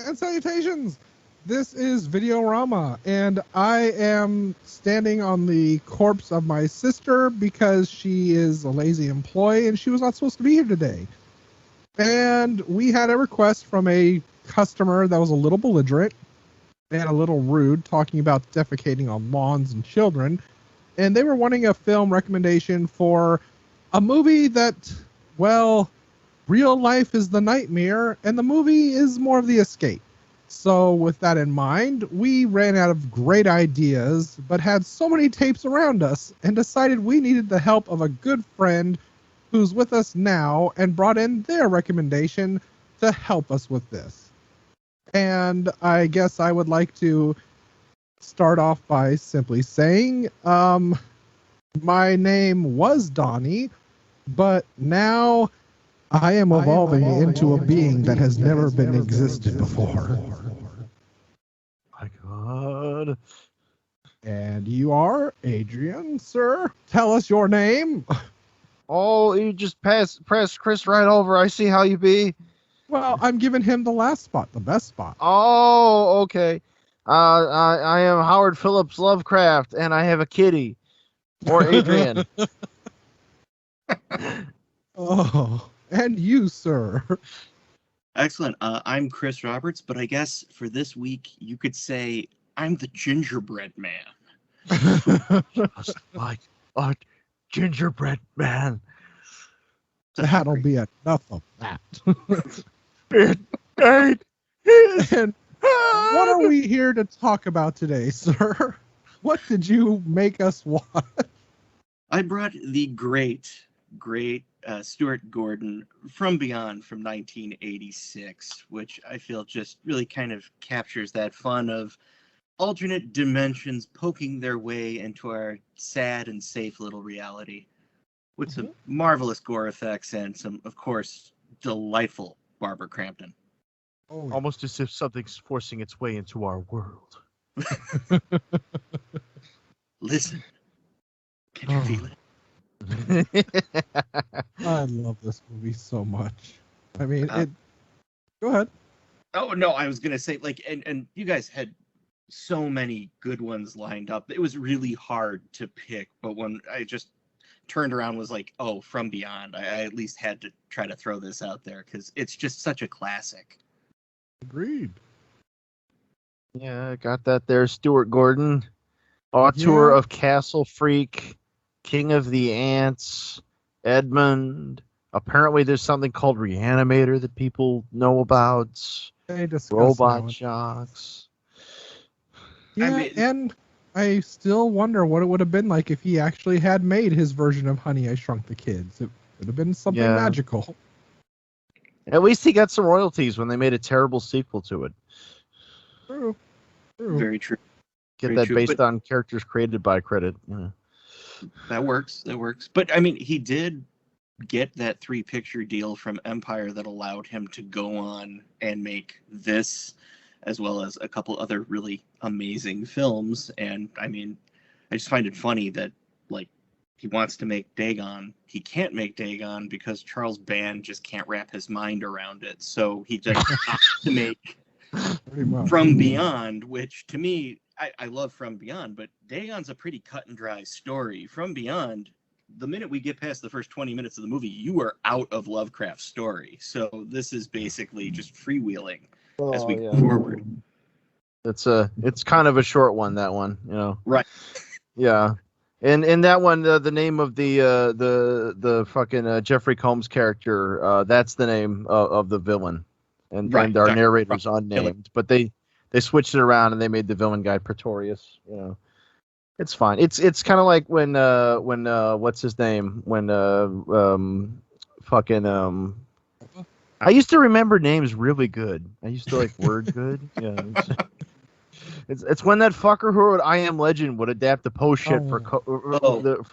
And salutations! This is Videorama, and I am standing on the corpse of my sister because she is a lazy employee and she was not supposed to be here today. And we had a request from a customer that was a little belligerent and a little rude, talking about defecating on lawns and children. And they were wanting a film recommendation for a movie that, well, real life is the nightmare and the movie is more of the escape. So with that in mind, we ran out of great ideas, but had so many tapes around us and decided we needed the help of a good friend who's with us now and brought in their recommendation to help us with this. And I guess I would like to start off by simply saying, my name was Donnie, but now I am evolving into a being that has never been existed before. My God. And you are Adrian, sir? Tell us your name. Oh, you just press Chris right over. I see how you be. Well, I'm giving him the last spot, the best spot. Oh, okay. I am Howard Phillips Lovecraft, and I have a kitty. Or Adrian. Oh, and you, sir. Excellent. I'm Chris Roberts, but I guess for this week, you could say I'm the gingerbread man. Just like a gingerbread man. That'll be enough of that. And what are we here to talk about today, sir? What did you make us watch? I brought the great Stuart Gordon From Beyond from 1986, which I feel just really kind of captures that fun of alternate dimensions poking their way into our sad and safe little reality with some marvelous gore effects and some, of course, delightful Barbara Crampton. Oh, Almost as if something's forcing its way into our world. Listen, can you feel it? I love this movie so much. I mean, go ahead. Oh, no, I was going to say, like, and you guys had so many good ones lined up. It was really hard to pick, but when I just turned around and was like, oh, From Beyond, I at least had to try to throw this out there because it's just such a classic. Agreed. Yeah, got that there. Stuart Gordon, author of Castle Freak, King of the Ants, Edmund. Apparently there's something called Reanimator that people know about. Robot Jocks. Yeah, I mean, and I still wonder what it would have been like if he actually had made his version of Honey, I Shrunk the Kids. It would have been something magical. At least he got some royalties when they made a terrible sequel to it. True. Very true. Get Very that true, based on characters created by credit. Yeah. That works. But, I mean, he did get that 3-picture deal from Empire that allowed him to go on and make this, as well as a couple other really amazing films. And, I mean, I just find it funny that, like, he wants to make Dagon. He can't make Dagon because Charles Band just can't wrap his mind around it. So he just has to make From Beyond, which, to me, I love From Beyond, but Dagon's a pretty cut and dry story. From Beyond, the minute we get past the first 20 minutes of the movie, you are out of Lovecraft's story. So this is basically just freewheeling as we go forward. It's kind of a short one, that one, you know. Right. Yeah. And in that one, the name of the fucking Jeffrey Combs character, that's the name of the villain. And our narrator's unnamed, but they switched it around and they made the villain guy Pretorius. You know, it's fine. It's kind of like when what's his name? When I used to remember names really good. I used to like word good. Yeah. It's when that fucker who wrote I Am Legend would adapt the Poe shit for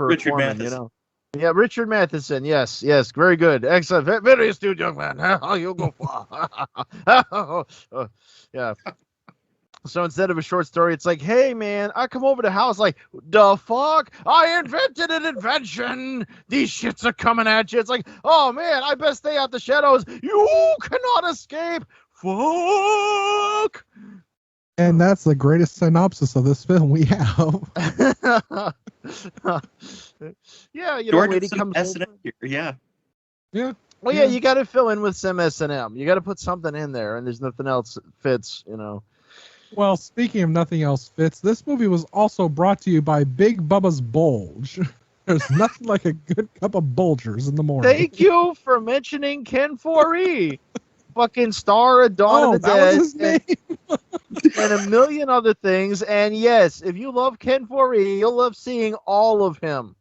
Richard Corman, Matheson. you know. Yeah, Richard Matheson. Yes, very good, excellent, very astute, young man. Oh, you go far. Yeah. So instead of a short story, it's like, hey man, I come over to the house like, the fuck? I invented an invention. These shits are coming at you. It's like, oh man, I best stay out the shadows. You cannot escape fuck. And that's the greatest synopsis of this film we have. Yeah, you know, Stuart lady did some comes S&M over. here. Yeah. Yeah. Well, yeah, you got to fill in with some S&M. You got to put something in there, and there's nothing else that fits, you know. Well, speaking of nothing else fits, this movie was also brought to you by Big Bubba's Bulge. There's nothing like a good cup of Bulgers in the morning. Thank you for mentioning Ken Foree. Fucking star of Dawn of the that Dead. was his name. And a million other things. And yes, if you love Ken Foree, you'll love seeing all of him.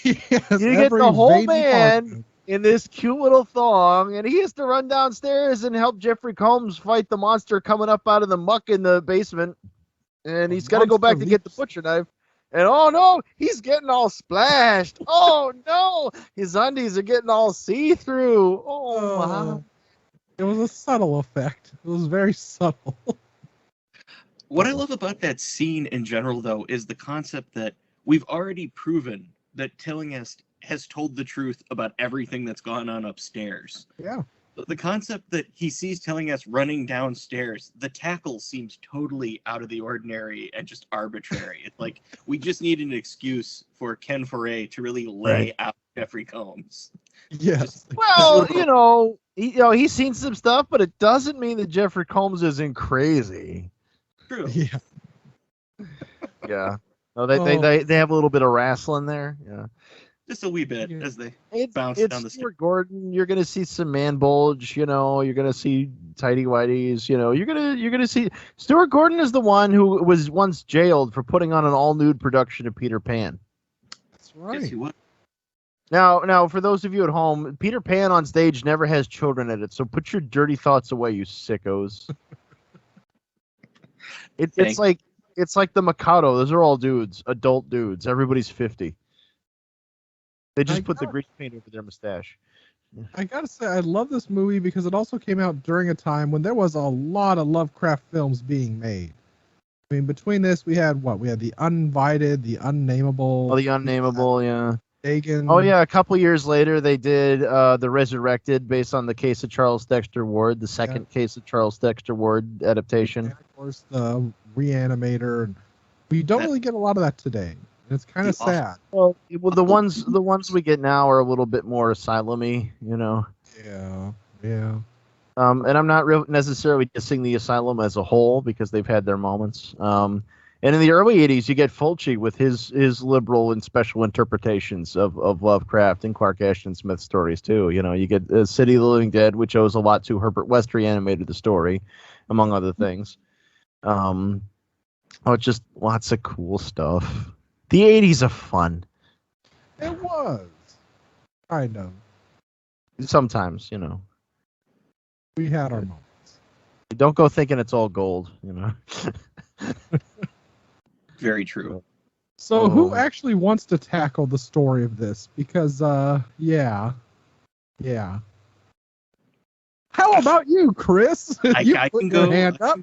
Yes, You get the whole veiny man part. in this cute little thong, and he has to run downstairs and help Jeffrey Combs fight the monster coming up out of the muck in the basement. And he's got to go back to get the butcher knife. And oh no, he's getting all splashed. Oh no, his undies are getting all see-through. Oh, wow. It was a subtle effect. It was very subtle. What I love about that scene in general, though, is the concept that we've already proven that Tillinghast has told the truth about everything that's gone on upstairs. Yeah. The concept that he sees Tillinghast running downstairs, the tackle seems totally out of the ordinary and just arbitrary. It's like, we just need an excuse for Ken Foree to really lay out Jeffrey Combs. Yes. Well, he's seen some stuff, but it doesn't mean that Jeffrey Combs isn't crazy. True. Yeah. Yeah. No, they have a little bit of wrestling there. Yeah. Just a wee bit as they bounce it's down the Stuart stairs. Gordon. You're gonna see some man bulge. You're gonna see tidy whities. You're gonna see Stuart Gordon is the one who was once jailed for putting on an all nude production of Peter Pan. That's right. Yes, he was. Now, for those of you at home, Peter Pan on stage never has children in it, so put your dirty thoughts away, you sickos. It's like the Mikado. Those are all dudes, adult dudes. Everybody's 50. They just put the grease paint over their mustache. I gotta say, I love this movie because it also came out during a time when there was a lot of Lovecraft films being made. I mean, between this, we had the Uninvited, the Unnameable. Oh, the Unnameable, yeah. Dagon. Oh, yeah. A couple years later, they did the Resurrected, based on the Case of Charles Dexter Ward, the second Case of Charles Dexter Ward adaptation. And of course, the Reanimator. We don't really get a lot of that today. And it's kind of sad. Well, the ones we get now are a little bit more asylum-y, Yeah, yeah. And I'm not necessarily dissing the Asylum as a whole because they've had their moments. And in the early 80s, you get Fulci with his liberal and special interpretations of Lovecraft and Clark Ashton Smith stories, too. You get City of the Living Dead, which owes a lot to Herbert West reanimated the story, among other things. Just lots of cool stuff. The 80s are fun. It was. Kind of. Sometimes, We had our moments. Don't go thinking it's all gold, Very true. So who actually wants to tackle the story of this? Because, yeah. How about you, Chris? I put can your go. hand up.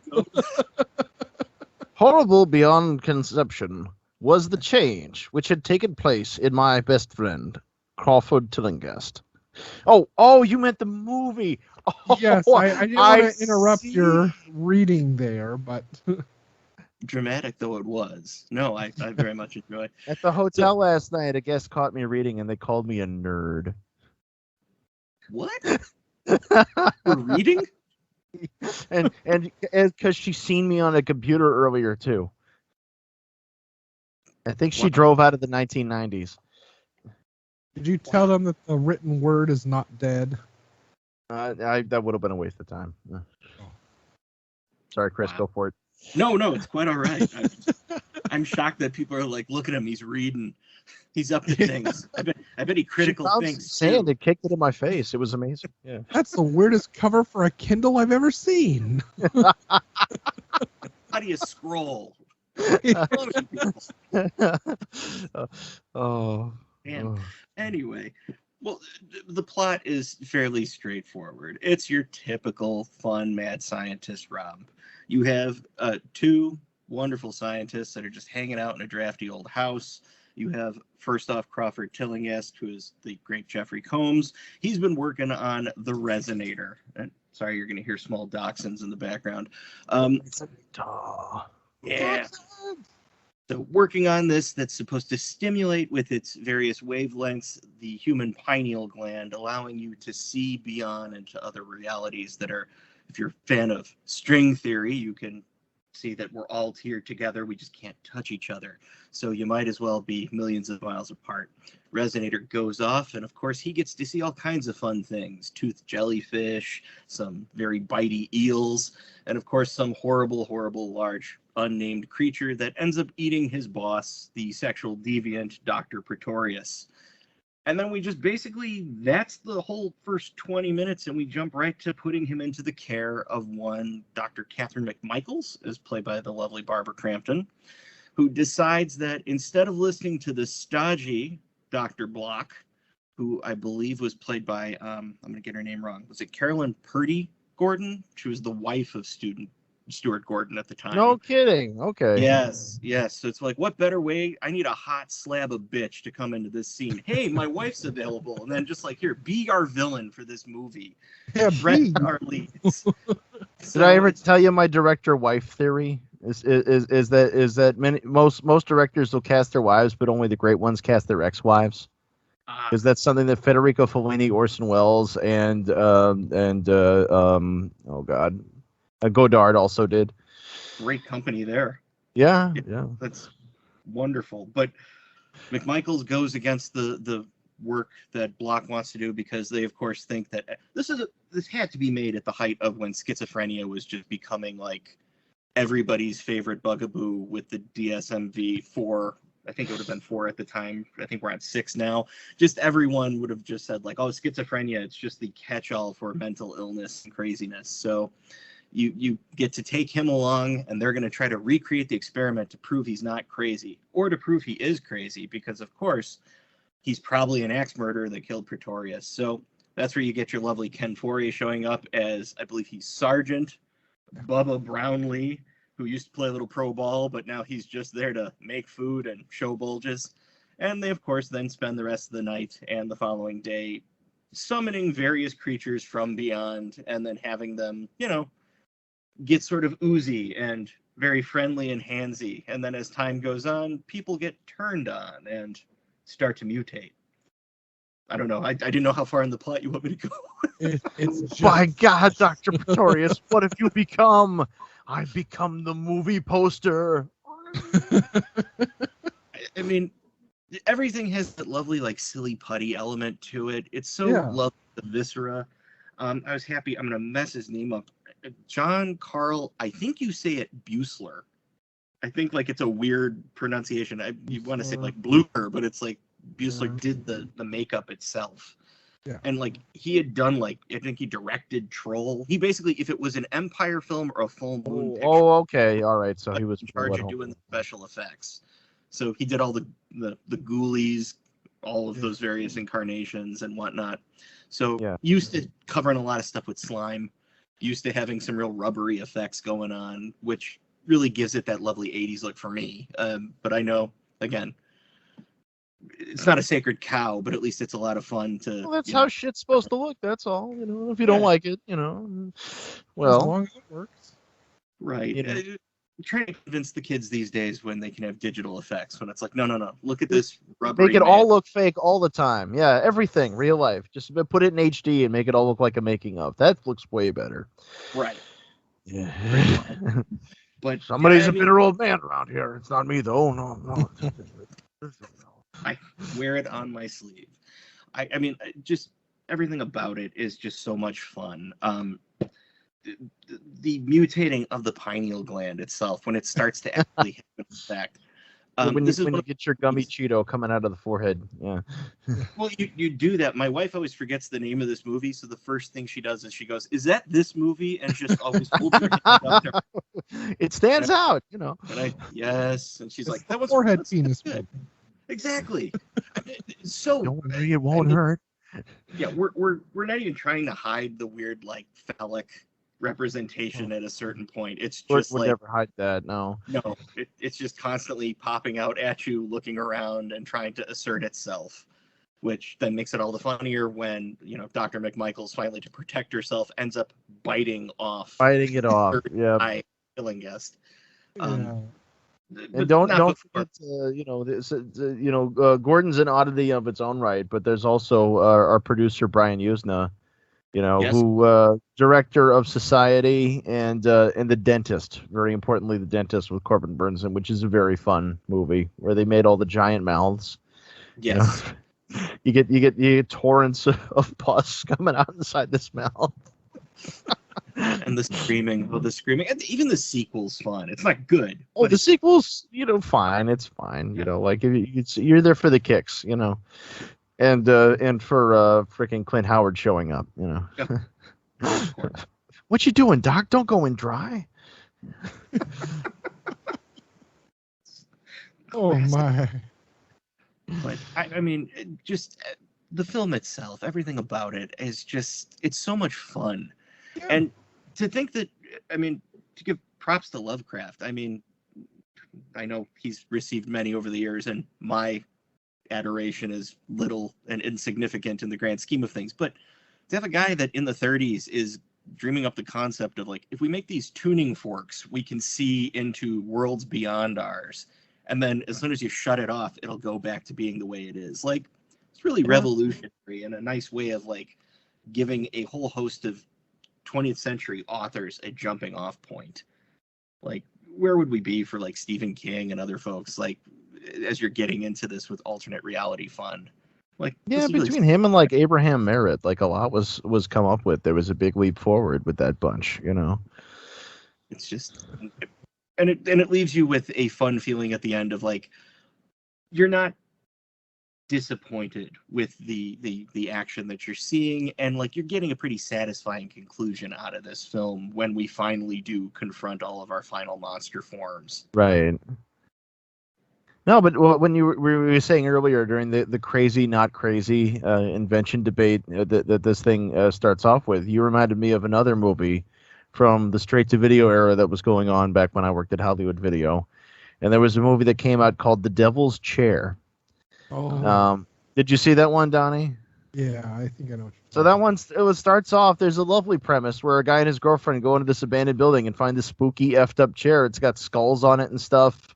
Horrible beyond conception was the change which had taken place in my best friend, Crawford Tillinghast. Oh, you meant the movie. Oh, Yes, I didn't want to interrupt your reading there, but... Dramatic though it was. No, I very much enjoyed. At the hotel last night, a guest caught me reading, and they called me a nerd. What? For reading? And because she's seen me on a computer earlier too. I think she drove out of the 1990s. Did you tell them that the written word is not dead? That would have been a waste of time. Sorry, Chris, go for it. No, it's quite all right. I'm shocked that people are like, look at him, he's reading. He's up to things. I bet he critical thinks. Sand and kicked it in my face. It was amazing. Yeah. That's the weirdest cover for a Kindle I've ever seen. How do you scroll? Man. Anyway, well, the plot is fairly straightforward. It's your typical fun mad scientist romp. You have two wonderful scientists that are just hanging out in a drafty old house. You have, first off, Crawford Tillinghast, who is the great Jeffrey Combs. He's been working on the resonator. And Sorry, you're going to hear small dachshunds in the background. Yeah. So working on this, that's supposed to stimulate with its various wavelengths the human pineal gland, allowing you to see beyond into other realities that are, if you're a fan of string theory, you can see that we're all here together. We just can't touch each other. So you might as well be millions of miles apart. Resonator goes off, and of course he gets to see all kinds of fun things. Toothed jellyfish, some very bitey eels, and of course some horrible, horrible, large, unnamed creature that ends up eating his boss, the sexual deviant Dr. Pretorius. And then we just basically, that's the whole first 20 minutes, and we jump right to putting him into the care of one Dr. Catherine McMichaels, as played by the lovely Barbara Crampton, who decides that instead of listening to the stodgy Dr. Block, who I believe was played by, I'm going to get her name wrong, was it Carolyn Purdy Gordon? She was the wife of Stuart Gordon at the time. No kidding. Okay. Yes. So it's like, what better way? I need a hot slab of bitch to come into this scene. Hey, my wife's available. And then just like, here, be our villain for this movie. Yeah, Threaten our leads. Did I ever tell you my director wife theory? Is that most directors will cast their wives, but only the great ones cast their ex-wives? Because that's something that Federico Fellini, Orson Welles, and Godard also did. Great company there. Yeah. That's wonderful. But McMichaels goes against the work that Block wants to do because they, of course, think that this had to be made at the height of when schizophrenia was just becoming like everybody's favorite bugaboo with the DSM-4. I think it would have been 4 at the time. I think we're at 6 now. Just everyone would have just said like, oh, schizophrenia, it's just the catch-all for mental illness and craziness. So you get to take him along, and they're going to try to recreate the experiment to prove he's not crazy, or to prove he is crazy, because, of course, he's probably an axe murderer that killed Pretorius. So that's where you get your lovely Ken Foree showing up as, I believe he's Sergeant Bubba Brownlee, who used to play a little pro ball, but now he's just there to make food and show bulges. And they, of course, then spend the rest of the night and the following day summoning various creatures from beyond, and then having them, get sort of oozy and very friendly and handsy. And then as time goes on, people get turned on and start to mutate. I don't know. I didn't know how far in the plot you want me to go. It's just... By God, Dr. Pretorius, what have you become? I've become the movie poster. I mean, everything has that lovely, like, silly putty element to it. It's so lovely, the viscera. I was happy. I'm going to mess his name up. John Carl, I think you say it Buesler. I think like it's a weird pronunciation. You want to say like Blucher, but it's like Buesler did the makeup itself. Yeah. And like he had done I think he directed Troll. He basically, if it was an Empire film or a full moon picture. Oh, okay. All right. So he was in charge of doing the special effects. So he did all the ghoulies, all of those various incarnations and whatnot. So used to covering a lot of stuff with slime. Used to having some real rubbery effects going on, which really gives it that lovely 80s look for me. But I know, again, it's not a sacred cow, but at least it's a lot of fun to... Well, that's how shit's supposed to look, that's all. If you don't like it, well... As long as it works. Right. Trying to convince the kids these days when they can have digital effects, when it's like, no, look at this rubbery... Make it all look fake all the time. Yeah, everything, real life. Just put it in HD and make it all look like a making of. That looks way better. Right. Yeah. But somebody's a bitter old man around here. It's not me, though. No. I wear it on my sleeve. I mean, just everything about it is just so much fun. The mutating of the pineal gland itself, when it starts to actually have an effect. When you get your gummy Cheeto coming out of the forehead, yeah. Well, you do that. My wife always forgets the name of this movie, so the first thing she does is she goes, "Is that this movie?" And just always holds her hand up there. It stands out, And yes, and she's like, "That was forehead penis." Exactly. So don't worry, it won't hurt. Yeah, we're not even trying to hide the weird like phallic representation at a certain point. It's just we'll never hide that. No, it's just constantly popping out at you, looking around and trying to assert itself, which then makes it all the funnier when Dr. McMichaels finally, to protect herself, ends up biting off. It off. Yeah. Killing guest. Yeah. And don't forget, Gordon's an oddity of its own right, but there's also our producer Brian Usna, Yes. who director of Society and The Dentist. Very importantly, The Dentist with Corbin Burnson, which is a very fun movie where they made all the giant mouths. Yes. You get torrents of pus coming out inside this mouth. And the screaming. And even the sequel's fun. It's not good. Oh, the sequel's, fine. It's fine. Like you're there for the kicks, and for freaking Clint Howard showing up, Yeah. Of course. What you doing, Doc? Don't go in dry. Oh my. But I mean, just the film itself, everything about it is it's so much fun. Yeah. And to think that, to give props to Lovecraft, I know he's received many over the years, and my adoration is little and insignificant in the grand scheme of things. But to have a guy that in the 30s is dreaming up the concept of, like, if we make these tuning forks, we can see into worlds beyond ours. And then as soon as you shut it off, it'll go back to being the way it is. Like, it's really revolutionary and a nice way of, like, giving a whole host of 20th century authors a jumping off point. Like, where would we be for, like, Stephen King and other folks, like, as you're getting into this with alternate reality fun? Like, yeah, between him and, like, Abraham Merritt, like, a lot was come up with. There was a big leap forward with that bunch, It's just, and it leaves you with a fun feeling at the end of, like, you're not disappointed with the action that you're seeing, and, like, you're getting a pretty satisfying conclusion out of this film when we finally do confront all of our final monster forms. Right. No, but when you were saying earlier during the crazy not crazy invention debate that this thing starts off with, you reminded me of another movie from the straight to video era that was going on back when I worked at Hollywood Video, and there was a movie that came out called The Devil's Chair. Oh. Did you see that one, Donnie? Yeah, I think I know what you're So that one, starts off, there's a lovely premise where a guy and his girlfriend go into this abandoned building and find this spooky effed up chair. It's got skulls on it and stuff,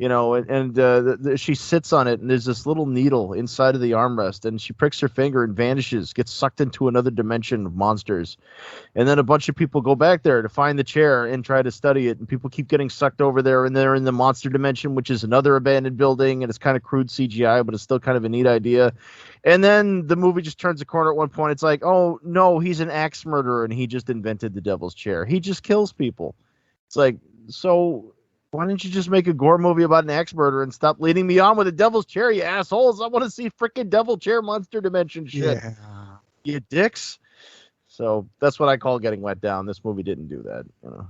and she sits on it, and there's this little needle inside of the armrest, and she pricks her finger and vanishes, gets sucked into another dimension of monsters. And then a bunch of people go back there to find the chair and try to study it, and people keep getting sucked over there, and they're in the monster dimension, which is another abandoned building, and it's kind of crude CGI, but it's still kind of a neat idea. And then the movie just turns a corner at one point. It's like, oh, no, he's an axe murderer, and he just invented the devil's chair. He just kills people. It's like, so why didn't you just make a gore movie about an axe murderer and stop leading me on with a devil's chair, you assholes? I want to see freaking devil chair monster dimension shit. Yeah. You dicks. So that's what I call getting let down. This movie didn't do that.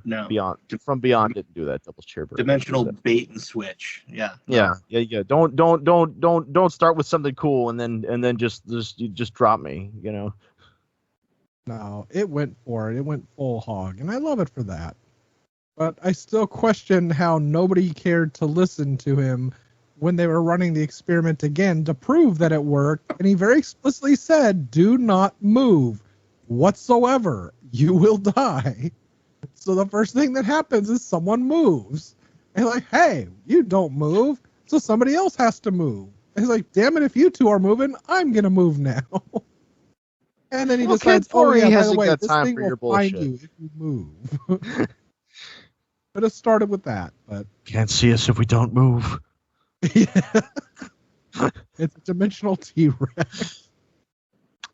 No. Beyond didn't do that. Devil's chair. Dimensional bait and switch. Yeah. Yeah. Don't start with something cool and then just drop me. No, it went for it. It went full hog, and I love it for that. But I still question how nobody cared to listen to him when they were running the experiment again to prove that it worked. And he very explicitly said, do not move whatsoever. You will die. So the first thing that happens is someone moves. And like, hey, you don't move. So somebody else has to move. And he's like, damn it, if you two are moving, I'm going to move now. And then he decides, oh yeah, by the way, this thing will find you if you move. But it started with that, but can't see us if we don't move. Yeah. It's a dimensional T-Rex.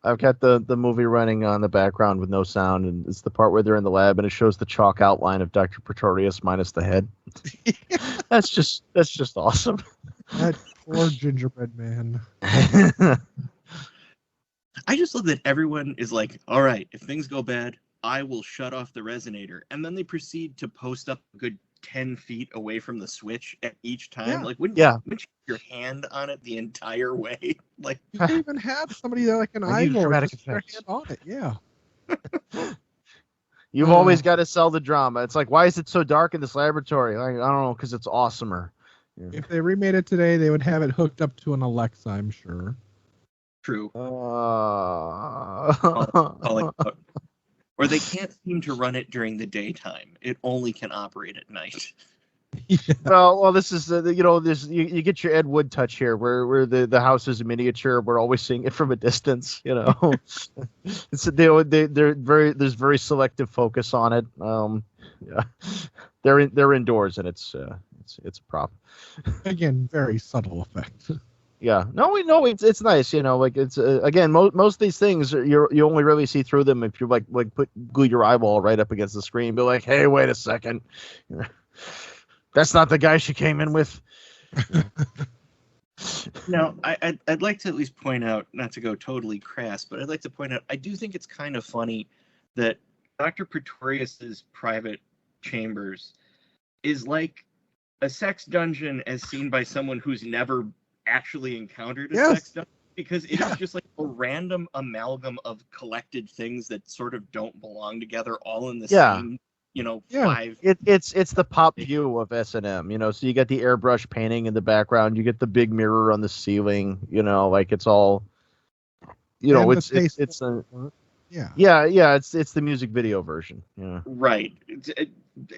I've got the movie running on the background with no sound, and it's the part where they're in the lab, and it shows the chalk outline of Dr. Pretorius minus the head. That's just awesome. That poor gingerbread man. I just love that everyone is like, all right, if things go bad, I will shut off the resonator. And then they proceed to post up a good 10 feet away from the switch at each time. Yeah. Like, wouldn't you have your hand on it the entire way? Like, you could even have somebody there, like an eyeball, just their hand on it. Yeah. You've always got to sell the drama. It's like, why is it so dark in this laboratory? Like, I don't know, because it's awesomer. Yeah. If they remade it today, they would have it hooked up to an Alexa, I'm sure. True. Or they can't seem to run it during the daytime. It only can operate at night. Yeah. Well, this is you get your Ed Wood touch here, where the house is a miniature. We're always seeing it from a distance. It's they're there's very selective focus on it. Yeah, they're indoors and it's a prop. Again, very subtle effect. Yeah, no, we know it's nice. Like it's again most of these things you only really see through them if you glue your eyeball right up against the screen. Be like, hey, wait a second. That's not the guy she came in with. Now, I'd like to at least point out, not to go totally crass, but I'd like to point out, I do think it's kind of funny that Dr. Pretorius's private chambers is like a sex dungeon as seen by someone who's never actually encountered a sex dungeon, because it is just like a random amalgam of collected things that sort of don't belong together, all in the same. Five. It's the pop view of S&M, so you get the airbrush painting in the background, you get the big mirror on the ceiling, like it's all, it's the music video version. Yeah. Right.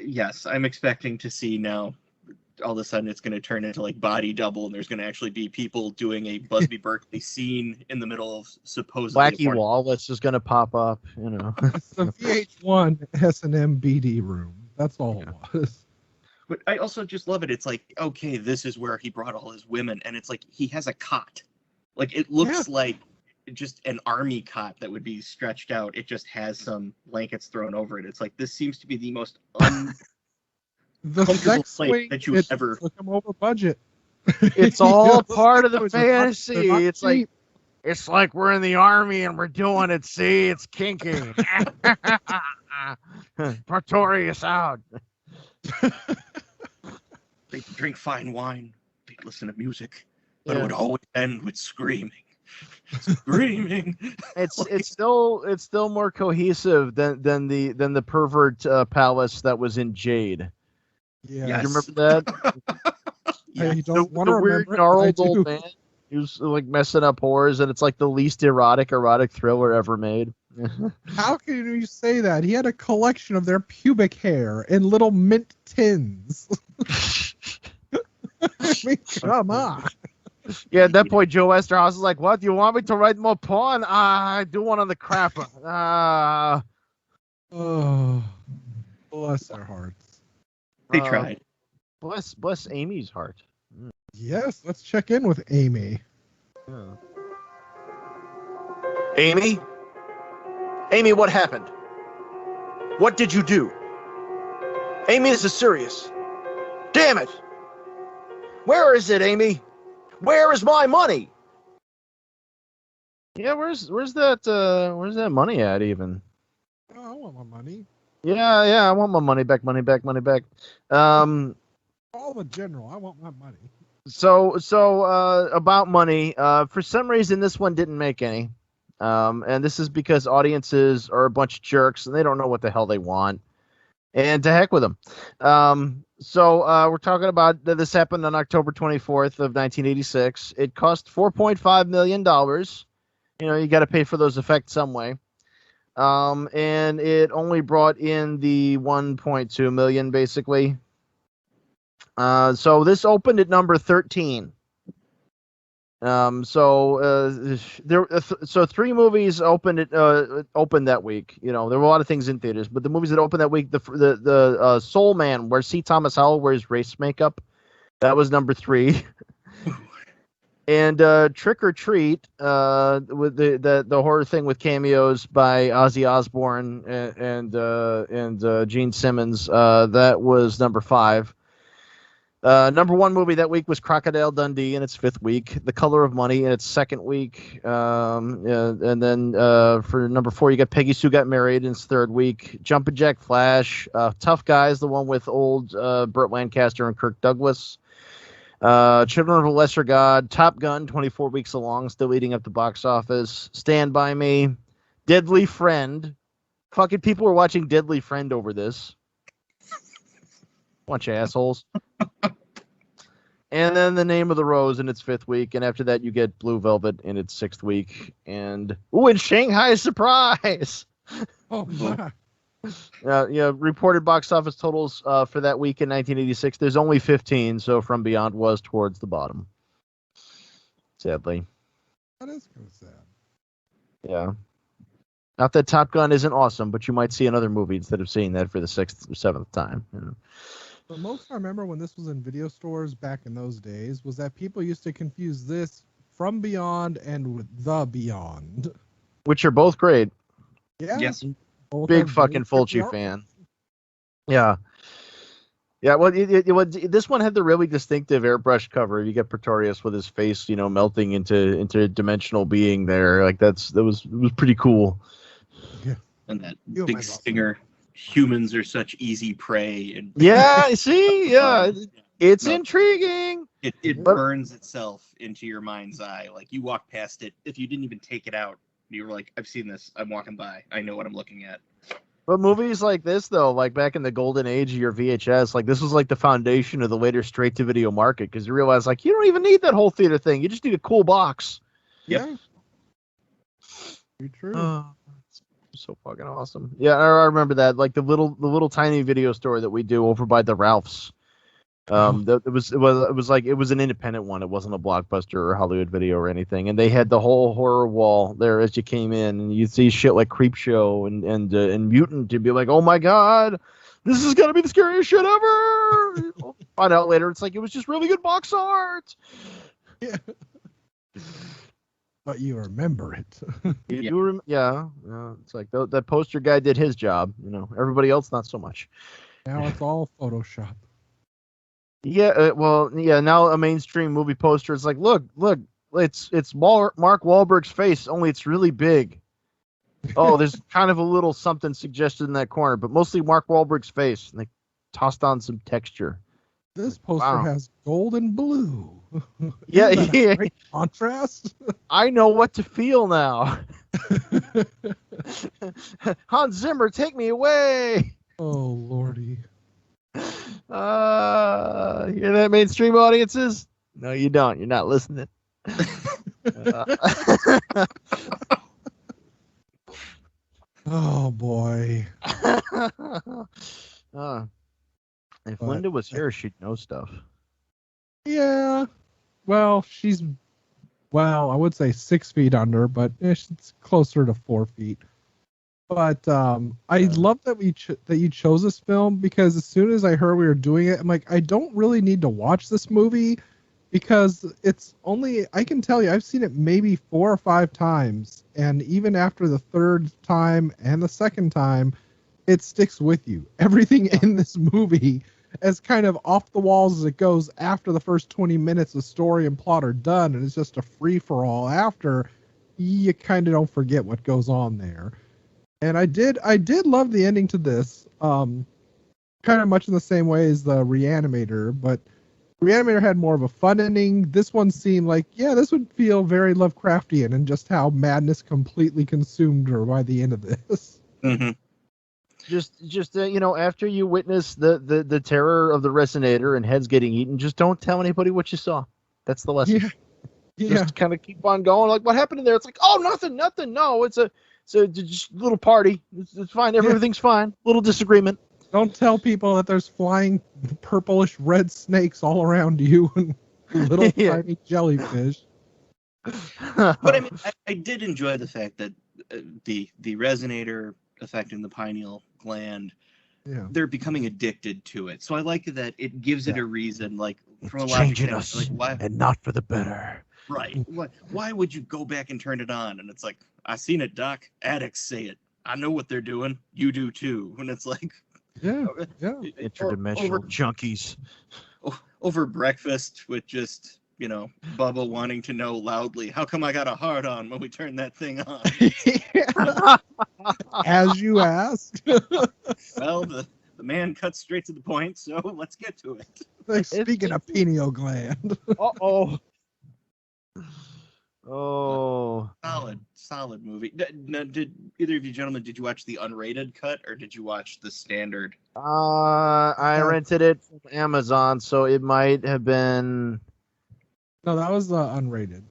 Yes, I'm expecting to see now. All of a sudden, it's going to turn into like Body Double, and there's going to actually be people doing a Busby Berkeley scene in the middle of supposedly Wacky Wallace is going to pop up. It's the VH1 S&M BD room. That's all it was. But I also just love it. It's like, okay, this is where he brought all his women, and it's like he has a cot. Like it looks like just an army cot that would be stretched out. It just has some blankets thrown over it. It's like this seems to be the most the sex swing that you ever took him over budget. It's all part of the fantasy. It's like we're in the army and we're doing it. See, it's kinky. Pretorius out. They'd drink fine wine. They'd listen to music, but it would always end with screaming. Screaming. It's still more cohesive than the pervert palace that was in Jade. Yeah, yes. You remember that? Yeah, you don't want to remember weird gnarled old man who's like messing up whores, and it's like the least erotic thriller ever made. How can you say that? He had a collection of their pubic hair in little mint tins. I mean, come on. Yeah, at that point, Joe Westerhouse is like, "What? You want me to write more porn? I do one on the crapper." Oh, bless their hearts. They tried. Bless Amy's heart. Yes, let's check in with Amy. Yeah. Amy, what happened? What did you do? Amy, this is serious. Damn it! Where is it, Amy? Where is my money? Yeah, where's that money at even? Oh, I want my money. Yeah, I want my money back. All the general, I want my money. So about money, for some reason this one didn't make any. And this is because audiences are a bunch of jerks and they don't know what the hell they want. And to heck with them. So we're talking about this happened on October 24th of 1986. It cost $4.5 million. You got to pay for those effects some way. And it only brought in the 1.2 million basically. So this opened at number 13. So three movies opened that week. There were a lot of things in theaters, but the movies that opened that week, the Soul Man, where C. Thomas Howell wears race makeup, that was number 3. And Trick or Treat, with the horror thing with cameos by Ozzy Osbourne and Gene Simmons, that was number 5. Number 1 movie that week was Crocodile Dundee in its 5th week, The Color of Money in its 2nd week, and then for number 4 you got Peggy Sue Got Married in its 3rd week, Jumpin' Jack Flash, Tough Guys, the one with old Burt Lancaster and Kirk Douglas, Children of a Lesser God, Top Gun, 24 weeks along, still eating up the box office, Stand By Me, Deadly Friend. Fucking people were watching Deadly Friend over this. Bunch of assholes. And then The Name of the Rose in its 5th week, and after that you get Blue Velvet in its 6th week, and Shanghai Surprise. Oh my. Yeah, reported box office totals for that week in 1986. There's only 15, so From Beyond was towards the bottom. Sadly. That is kind of sad. Yeah. Not that Top Gun isn't awesome, but you might see another movie instead of seeing that for the 6th or 7th time. You know? The most I remember when this was in video stores back in those days was that people used to confuse this From Beyond and with The Beyond. Which are both great. Yeah. Yes. Big fucking Fulci fan. Yeah. Yeah, well, this one had the really distinctive airbrush cover. You get Pretorius with his face, melting into dimensional being there. Like it was pretty cool. Yeah. And that big stinger. Humans are such easy prey. And yeah, see, yeah, it's intriguing. It burns itself into your mind's eye. Like you walk past it, if you didn't even take it out, you were like, I've seen this. I'm walking by. I know what I'm looking at. But movies like this, though, like back in the golden age of your VHS, like this was like the foundation of the later straight-to-video market, because you realize, like, you don't even need that whole theater thing. You just need a cool box. Yeah. Very true. So fucking awesome. Yeah, I remember that. Like the little tiny video store that we do over by the Ralphs. It was an independent one. It wasn't a Blockbuster or Hollywood Video or anything. And they had the whole horror wall there as you came in, and you'd see shit like Creepshow and Mutant. You'd be like, oh my god, this is gonna be the scariest shit ever. Find out later, it's like it was just really good box art. Yeah. But you remember it. Yeah. It's like that poster guy did his job. Everybody else not so much. Now it's all Photoshop. Yeah, now a mainstream movie poster is like, look, it's Mark Wahlberg's face, only it's really big. Oh, there's kind of a little something suggested in that corner, but mostly Mark Wahlberg's face, and they tossed on some texture. This poster has gold and blue. Yeah. Great contrast. I know what to feel now. Hans Zimmer, take me away. Oh, Lordy. Hear that, mainstream audiences? No, you don't. You're not listening. Oh, boy. If Linda was here, she'd know stuff. Yeah. Well, I would say 6 feet under, but it's closer to 4 feet. But I love that you chose this film, because as soon as I heard we were doing it, I'm like, I don't really need to watch this movie, because I can tell you, I've seen it maybe 4 or 5 times, and even after the 3rd time and the 2nd time, it sticks with you. Everything in this movie, as kind of off the walls as it goes after the first 20 minutes of story and plot are done, and it's just a free-for-all after, you kind of don't forget what goes on there. And I did love the ending to this, kind of much in the same way as the Reanimator, but Reanimator had more of a fun ending. This one seemed like, yeah, this would feel very Lovecraftian, and just how madness completely consumed her by the end of this. Mm-hmm. Just after you witness the terror of the Resonator and heads getting eaten, just don't tell anybody what you saw. That's the lesson. Yeah. Just kind of keep on going. Like, what happened in there? It's like, oh, nothing. No, it's a just little party. It's fine. Everything's fine. Little disagreement. Don't tell people that there's flying purplish red snakes all around you and little tiny jellyfish. But I mean, I did enjoy the fact that the Resonator affecting the pineal gland, they're becoming addicted to it. So I like that it gives it a reason, like from a changing us, like, why? And not for the better. Right. Why would you go back and turn it on? And it's like, I seen it, Doc. Addicts say it. I know what they're doing. You do too. And it's like, interdimensional junkies over breakfast with just Bubba wanting to know loudly, how come I got a hard on when we turn that thing on? As you asked. Well, the man cuts straight to the point, so let's get to it. Like, speaking of pineal gland. Oh, solid movie. Did either of you gentlemen, did you watch the unrated cut or did you watch the standard? I rented it from Amazon, so it might have been. No, that was the unrated.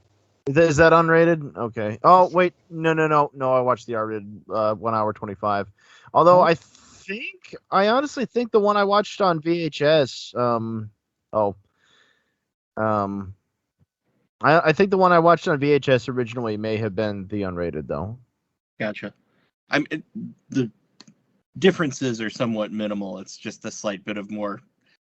Is that unrated? Okay. Oh wait, no. I watched the R-rated 1 hour 25. Although I honestly think the one I watched on VHS. I think the one I watched on VHS originally may have been the unrated though. Gotcha. The differences are somewhat minimal. It's just a slight bit of more,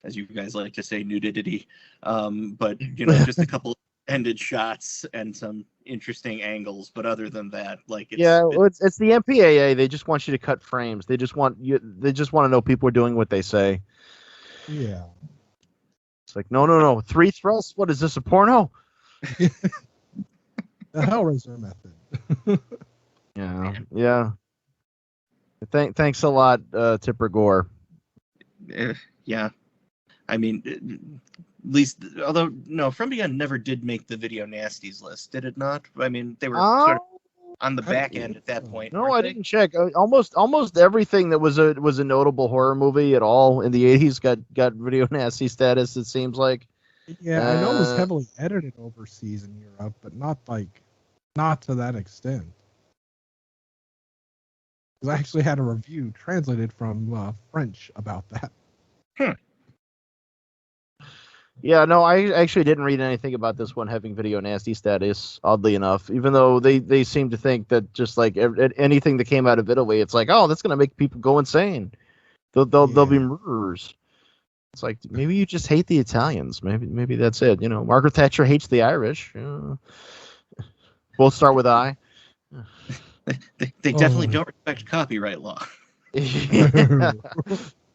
as you guys like to say, nudity. But just a couple ended shots and some interesting angles. But other than that, it's the MPAA. They just want you to cut frames. They just want to know people are doing what they say. Yeah. It's like no. 3 thrusts. What is this, a porno? The Hellraiser method. Yeah. Thanks a lot, Tipper Gore. Yeah. I mean, at least, although, no, From Beyond never did make the Video Nasties list, did it not? I mean, they were sort of on the back end at that point. No, I didn't check. Almost everything that was a notable horror movie at all in the 80s got Video Nasty status, it seems like. Yeah, I know it was heavily edited overseas in Europe, but not to that extent. Because I actually had a review translated from French about that. Yeah, no, I actually didn't read anything about this one having Video Nasty status, oddly enough, even though they seem to think that just like anything that came out of Italy, it's like, oh, that's going to make people go insane. They'll be murderers. It's like, maybe you just hate the Italians. Maybe that's it. Margaret Thatcher hates the Irish. Both start with I. They definitely don't respect copyright law.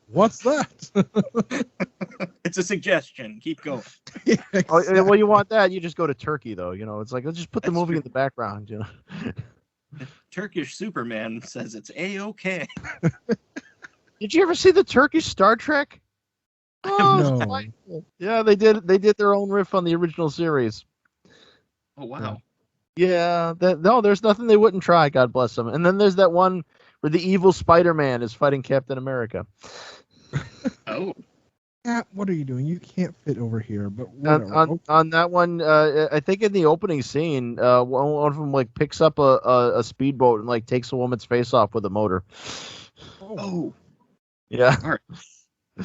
What's that? It's a suggestion. Keep going. Yeah, exactly. Well, you want that? You just go to Turkey, though. It's like, let's just put the movie in the background. The Turkish Superman says it's A-OK. Did you ever see the Turkish Star Trek? No. Yeah, they did their own riff on the original series. Oh wow. Yeah, there's nothing they wouldn't try, God bless them. And then there's that one where the evil Spider-Man is fighting Captain America. Oh. Yeah, what are you doing? You can't fit over here, but whatever. On that one, I think in the opening scene, one of them like picks up a speedboat and like takes a woman's face off with a motor. Oh. Yeah. All right.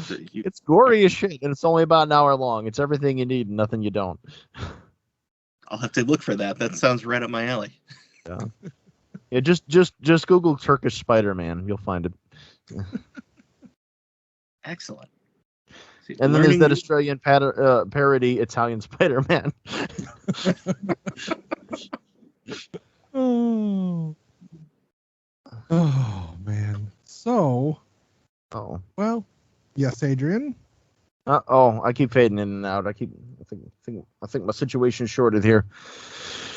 It's gory as shit, and it's only about an hour long. It's everything you need and nothing you don't. I'll have to look for that. That sounds right up my alley. Yeah, just Google Turkish Spider-Man. You'll find it. Excellent. See, and then there's that Australian parody Italian Spider-Man. Oh man. So. Oh. Well. Yes, Adrian. I keep fading in and out. I think my situation's shorted here.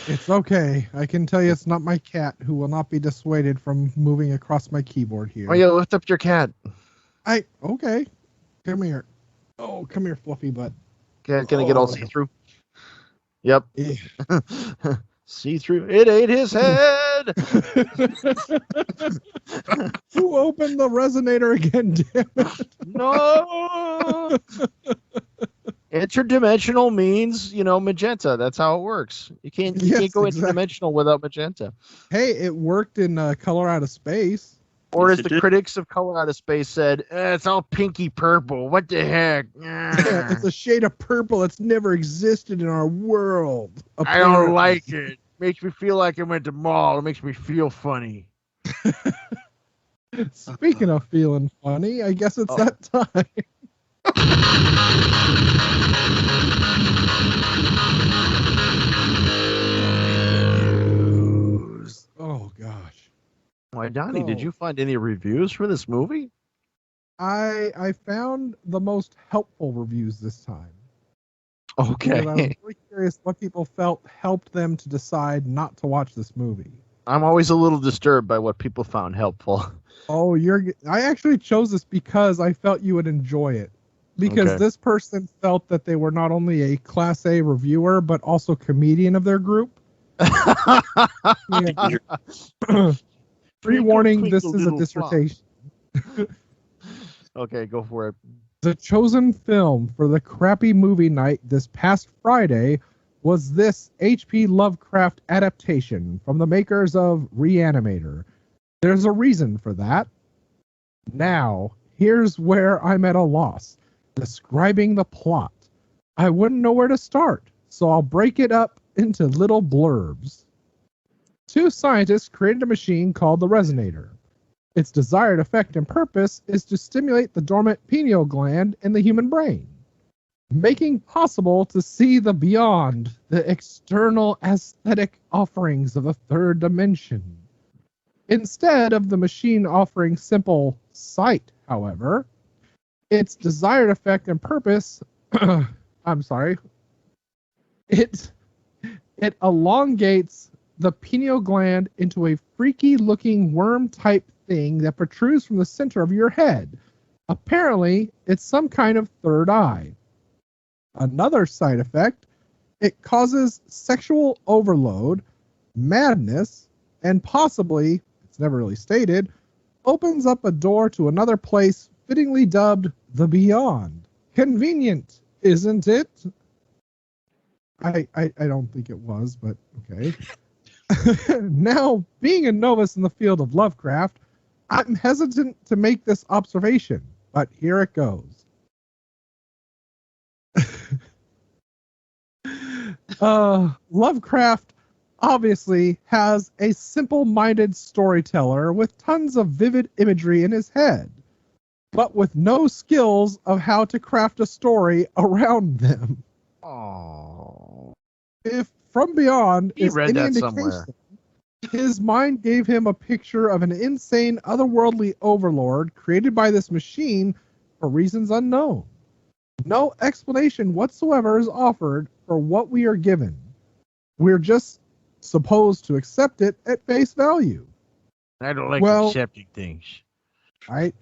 It's okay. I can tell you it's not my cat who will not be dissuaded from moving across my keyboard here. Oh yeah, lift up your cat. Okay. Come here. Oh, come here, fluffy butt. Can I get all see-through? Yep. Yeah. See-through. It ate his head. Who opened the resonator again, damn it? No. Interdimensional means, magenta. That's how it works. You can't go interdimensional without magenta. Hey, it worked in Color Out of Space. Or as the critics of Color Out of Space said, it's all pinky purple. What the heck? Yeah, it's a shade of purple that's never existed in our world. Apparently. I don't like it. Makes me feel like I went to mall. It makes me feel funny. Speaking of feeling funny, I guess it's that time. Oh, gosh. Why, Donnie, did you find any reviews for this movie? I found the most helpful reviews this time. Okay. Because I was really curious what people felt helped them to decide not to watch this movie. I'm always a little disturbed by what people found helpful. Oh, I actually chose this because I felt you would enjoy it. Because this person felt that they were not only a Class A reviewer, but also comedian of their group. Pre-warning, this is a dissertation. Okay, go for it. The chosen film for the crappy movie night this past Friday was this H.P. Lovecraft adaptation from the makers of Reanimator. There's a reason for that. Now, here's where I'm at a loss, describing the plot. I wouldn't know where to start, so I'll break it up into little blurbs. Two scientists created a machine called the Resonator. Its desired effect and purpose is to stimulate the dormant pineal gland in the human brain, making possible to see the beyond, the external aesthetic offerings of a third dimension. Instead of the machine offering simple sight, however, its desired effect and purpose, it elongates the pineal gland into a freaky-looking worm-type thing that protrudes from the center of your head. Apparently, it's some kind of third eye. Another side effect, it causes sexual overload, madness, and possibly, it's never really stated, opens up a door to another place fittingly dubbed the Beyond. Convenient, isn't it? I don't think it was, but okay. Now, being a novice in the field of Lovecraft, I'm hesitant to make this observation, but here it goes. Lovecraft obviously has a simple-minded storyteller with tons of vivid imagery in his head, but with no skills of how to craft a story around them. Oh. If From Beyond He is read any that indication, somewhere. his mind gave him a picture of an insane, otherworldly overlord created by this machine for reasons unknown. No explanation whatsoever is offered for what we are given. We're just supposed to accept it at face value. I don't like Well- accepting things. Right?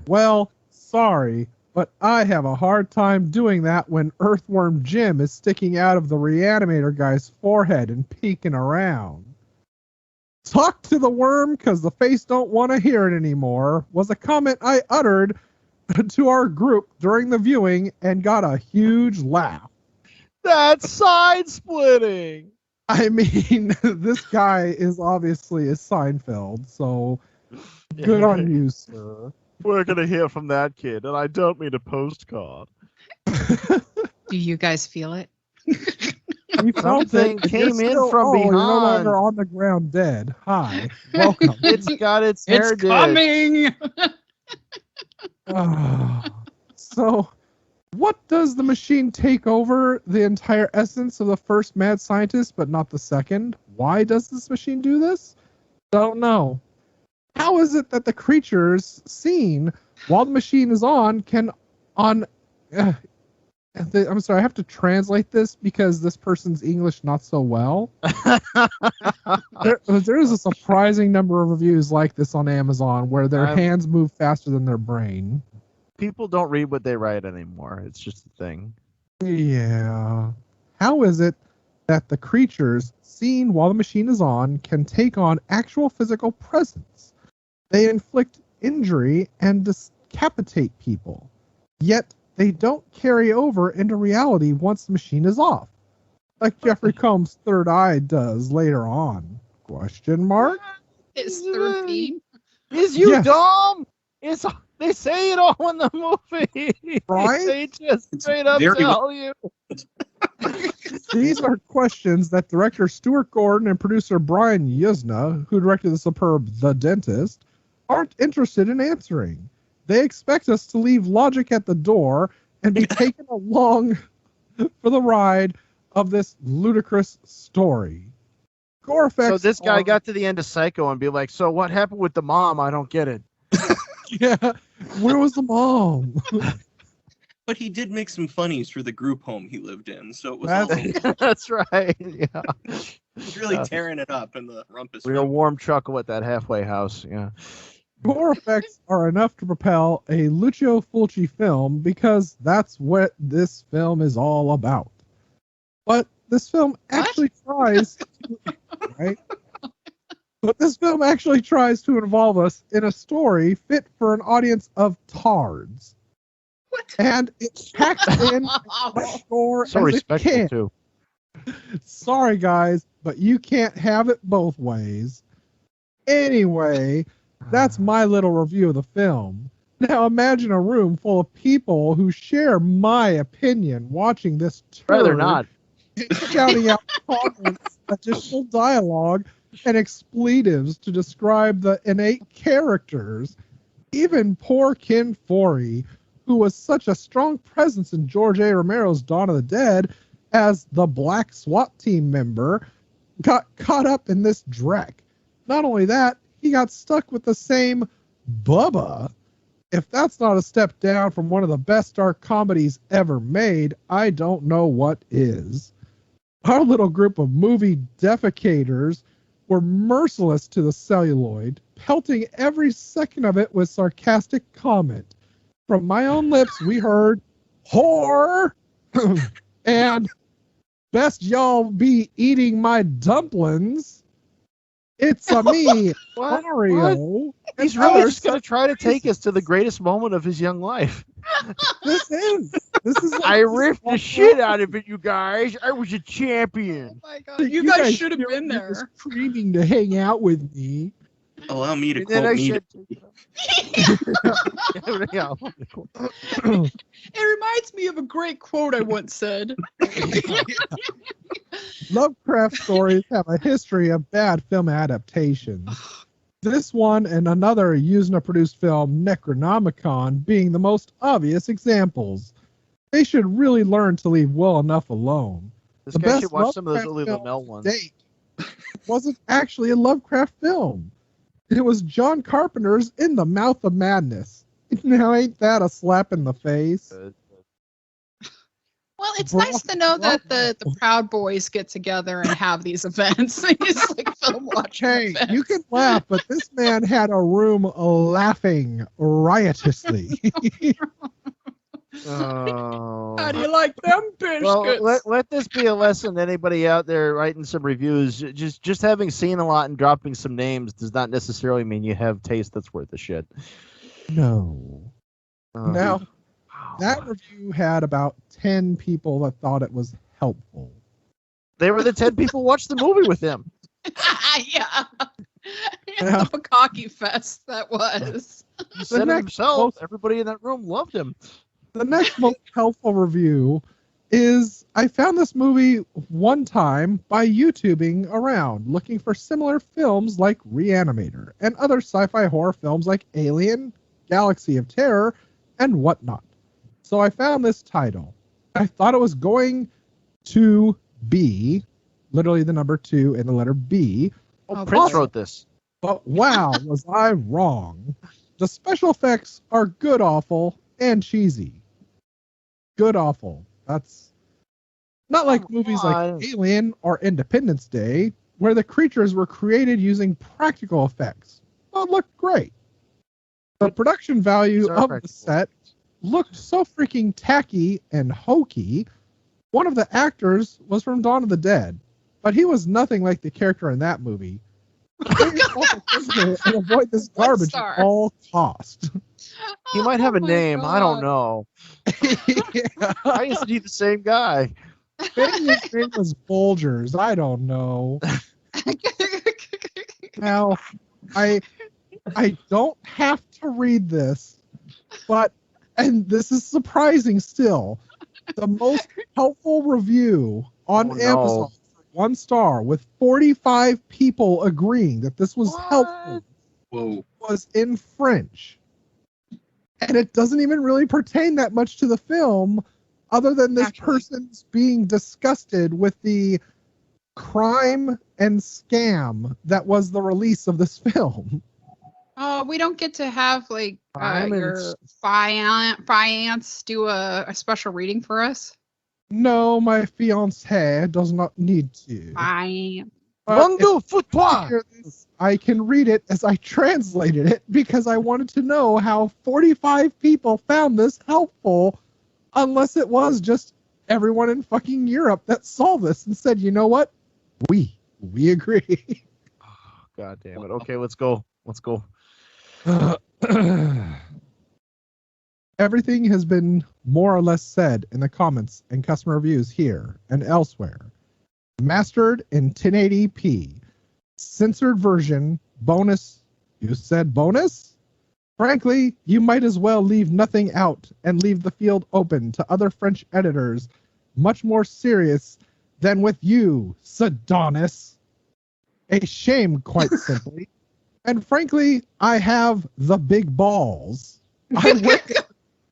Well, sorry, but I have a hard time doing that when Earthworm Jim is sticking out of the Reanimator guy's forehead and peeking around. Talk to the worm because the face don't want to hear it anymore was a comment I uttered to our group during the viewing and got a huge laugh. That's side splitting. I mean, this guy is obviously a Seinfeld, so good on you, sir. We're gonna hear from that kid, and I don't mean a postcard. Do you guys feel it? We felt Something it. came You're in still- from You're no behind. longer on the ground dead. Hi. Welcome. It's got its hair It's did. coming! So, what does the machine take over the entire essence of the first mad scientist, but not the second? Why does this machine do this? Don't know. How is it that the creatures seen while the machine is on can I'm sorry, I have to translate this because this person's English not so well. There is a surprising number of reviews like this on Amazon where their hands move faster than their brain. People don't read what they write anymore. It's just a thing. Yeah. How is it that the creatures seen while the machine is on can take on actual physical presence? They inflict injury and decapitate people, yet they don't carry over into reality once the machine is off, like Jeffrey Combs' third eye does later on. Question mark? It's 13. Is you Yes. dumb? They say it all in the movie. Right? They just straight up very tell you. These are questions that director Stuart Gordon and producer Brian Yuzna, who directed the superb The Dentist, aren't interested in answering. They expect us to leave logic at the door and be taken along for the ride of this ludicrous story. Gore effects. So this guy are- got to the end of Psycho and be like, so what happened with the mom? I don't get it. Yeah. Where was the mom? But he did make some funnies for the group home he lived in, so it was That's- all That's right. Yeah. he's really tearing it up in the rumpus. Real warm chuckle at that halfway house. Yeah. Gore effects are enough to propel a Lucio Fulci film because that's what this film is all about. But this film actually tries to, right? But this film actually tries to involve us in a story fit for an audience of tards. What? And it packs in as much gore So as it respectful can. too. Sorry, guys, but you can't have it both ways. Anyway, that's my little review of the film. Now imagine a room full of people who share my opinion watching this Rather turd not. shouting out comments, additional dialogue, and expletives to describe the innate characters. Even poor Ken Foree, who was such a strong presence in George A. Romero's Dawn of the Dead as the black SWAT team member, got caught up in this dreck. Not only that, he got stuck with the same Bubba. If that's not a step down from one of the best dark comedies ever made, I don't know what is. Our little group of movie defecators were merciless to the celluloid, pelting every second of it with sarcastic comment. From my own lips, we heard, whore, and best y'all be eating my dumplings. It's a me, What? Mario. He's really just going to try to take us to the greatest moment of his young life. This is I ripped the shit out of it, you guys. I was a champion. Oh my god, you guys should have been there. Screaming to hang out with me. Allow me to And then quote I me. said, yeah, It reminds me of a great quote I once said. Lovecraft stories have a history of bad film adaptations. This one and another Usna-produced film, Necronomicon, being the most obvious examples. They should really learn to leave well enough alone. this The guy best should watch some of those Lovecraft Lily film Lamel to ones. date wasn't actually a Lovecraft film. It was John Carpenter's In the Mouth of Madness. Now ain't that a slap in the face? Well, it's nice to know that the Proud Boys get together and have these events. It's like film watching Hey, events. you can laugh, but this man had a room laughing riotously. Oh. How do you like them biscuits? Well, let this be a lesson to anybody out there writing some reviews. Just having seen a lot and dropping some names does not necessarily mean you have taste that's worth the shit. No. Now, wow. that review had about 10 people that thought it was helpful. They were the 10 people who watched the movie with him. Yeah. Yeah. The Bukkake Fest that was. He said it next himself. most- Everybody in that room loved him. The next most helpful review is I found this movie one time by YouTubing around looking for similar films like Reanimator and other sci-fi horror films like Alien, Galaxy of Terror, and whatnot. So I found this title. I thought it was going to be literally the number 2 and the letter B. Oh, Prince boy. wrote this. But wow, was I wrong. The special effects are good awful and cheesy. Good awful. That's not like Come movies on. like Alien or Independence Day, where the creatures were created using practical effects. Well, it looked great. The production value These are of the practical set looked so freaking tacky and hokey. One of the actors was from Dawn of the Dead, but he was nothing like the character in that movie. Bring yourself a physical and avoid this What garbage star? at all cost. He might have a Oh my name. I don't God. know. Yeah. I used to be the same guy. Maybe his name was Folgers. I don't know. Now, I don't have to read this, but, and this is surprising still, the most helpful review on Oh, no. Amazon for 1 star with 45 people agreeing that this was What? helpful Whoa. was in French. And it doesn't even really pertain that much to the film other than this Actually. person's being disgusted with the crime and scam that was the release of this film. Oh, we don't get to have like Crime and your fiance do a special reading for us. No, my fiancé does not need to. Fine. But Mondo if Foutoir! you hear this, I can read it as I translated it because I wanted to know how 45 people found this helpful, unless it was just everyone in fucking Europe that saw this and said, you know what? We agree. God damn it. Okay, let's go. Let's go. Everything has been more or less said in the comments and customer reviews here and elsewhere. Mastered in 1080p. Censored version, bonus. You said bonus? Frankly, you might as well leave nothing out and leave the field open to other French editors much more serious than with you, Sedonis. A shame, quite simply. And frankly, I have the big balls. I went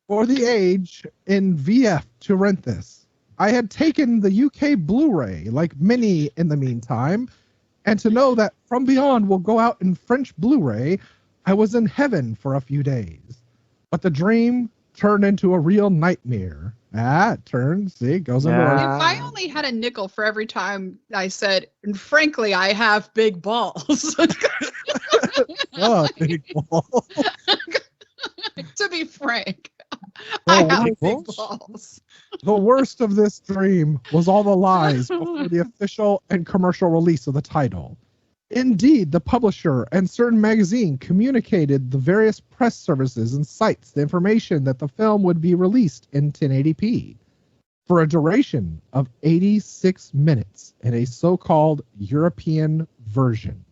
for the age in VF to rent this. I had taken the UK Blu-ray, like many in the meantime, and to know that From Beyond will go out in French Blu-ray, I was in heaven for a few days. But the dream turned into a real nightmare. It turns, see, it goes into If I only had a nickel for every time I said, and frankly, I have big balls. Oh, big balls. To be frank, I have big balls. The worst of this dream was all the lies before the official and commercial release of the title. Indeed, the publisher and certain magazine communicated the various press services and sites the information that the film would be released in 1080p for a duration of 86 minutes in a so-called European version.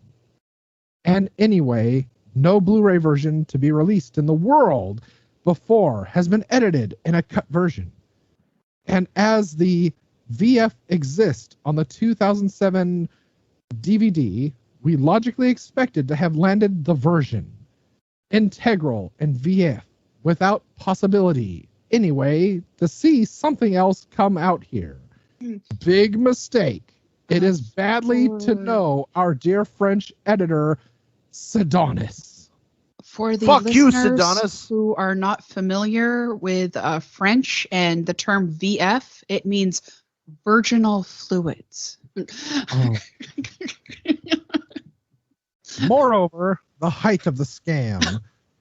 And anyway, no Blu-ray version to be released in the world before has been edited in a cut version. And as the VF exists on the 2007 DVD, we logically expected to have landed the version integral in VF without possibility anyway to see something else come out here. Big mistake. It is badly to know our dear French editor, Sedonis. For the Fuck you, listeners Sedonis. who are not familiar with French and the term VF, it means virginal fluids. Oh. Moreover, the height of the scam.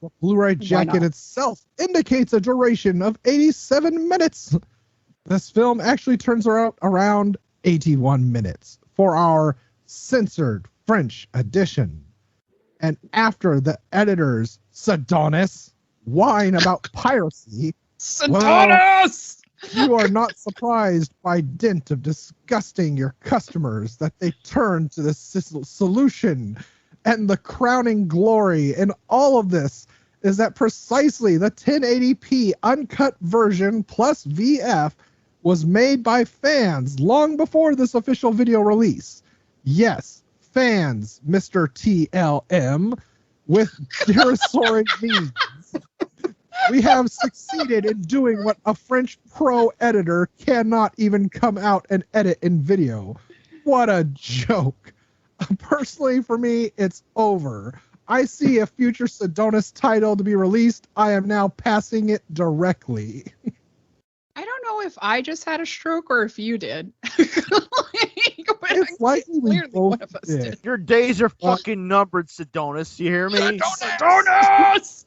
The Blu-ray jacket itself indicates a duration of 87 minutes. This film actually turns out around 81 minutes for our censored French edition. And after the editors, Sedonis, whine about piracy, Sedonis! You are not surprised by dint of disgusting your customers that they turn to the solution. And the crowning glory in all of this is that precisely the 1080p uncut version plus VF was made by fans long before this official video release. Yes, fans, Mr. TLM, with derogatory means. We have succeeded in doing what a French pro editor cannot even come out and edit in video. What a joke. Personally, for me, it's over. I see a future Sedonis title to be released. I am now passing it directly. I don't know if I just had a stroke or if you did. It's likely we Clearly both one of us did. did. Your days are fucking numbered, Sedonis. You hear me? Sedonis!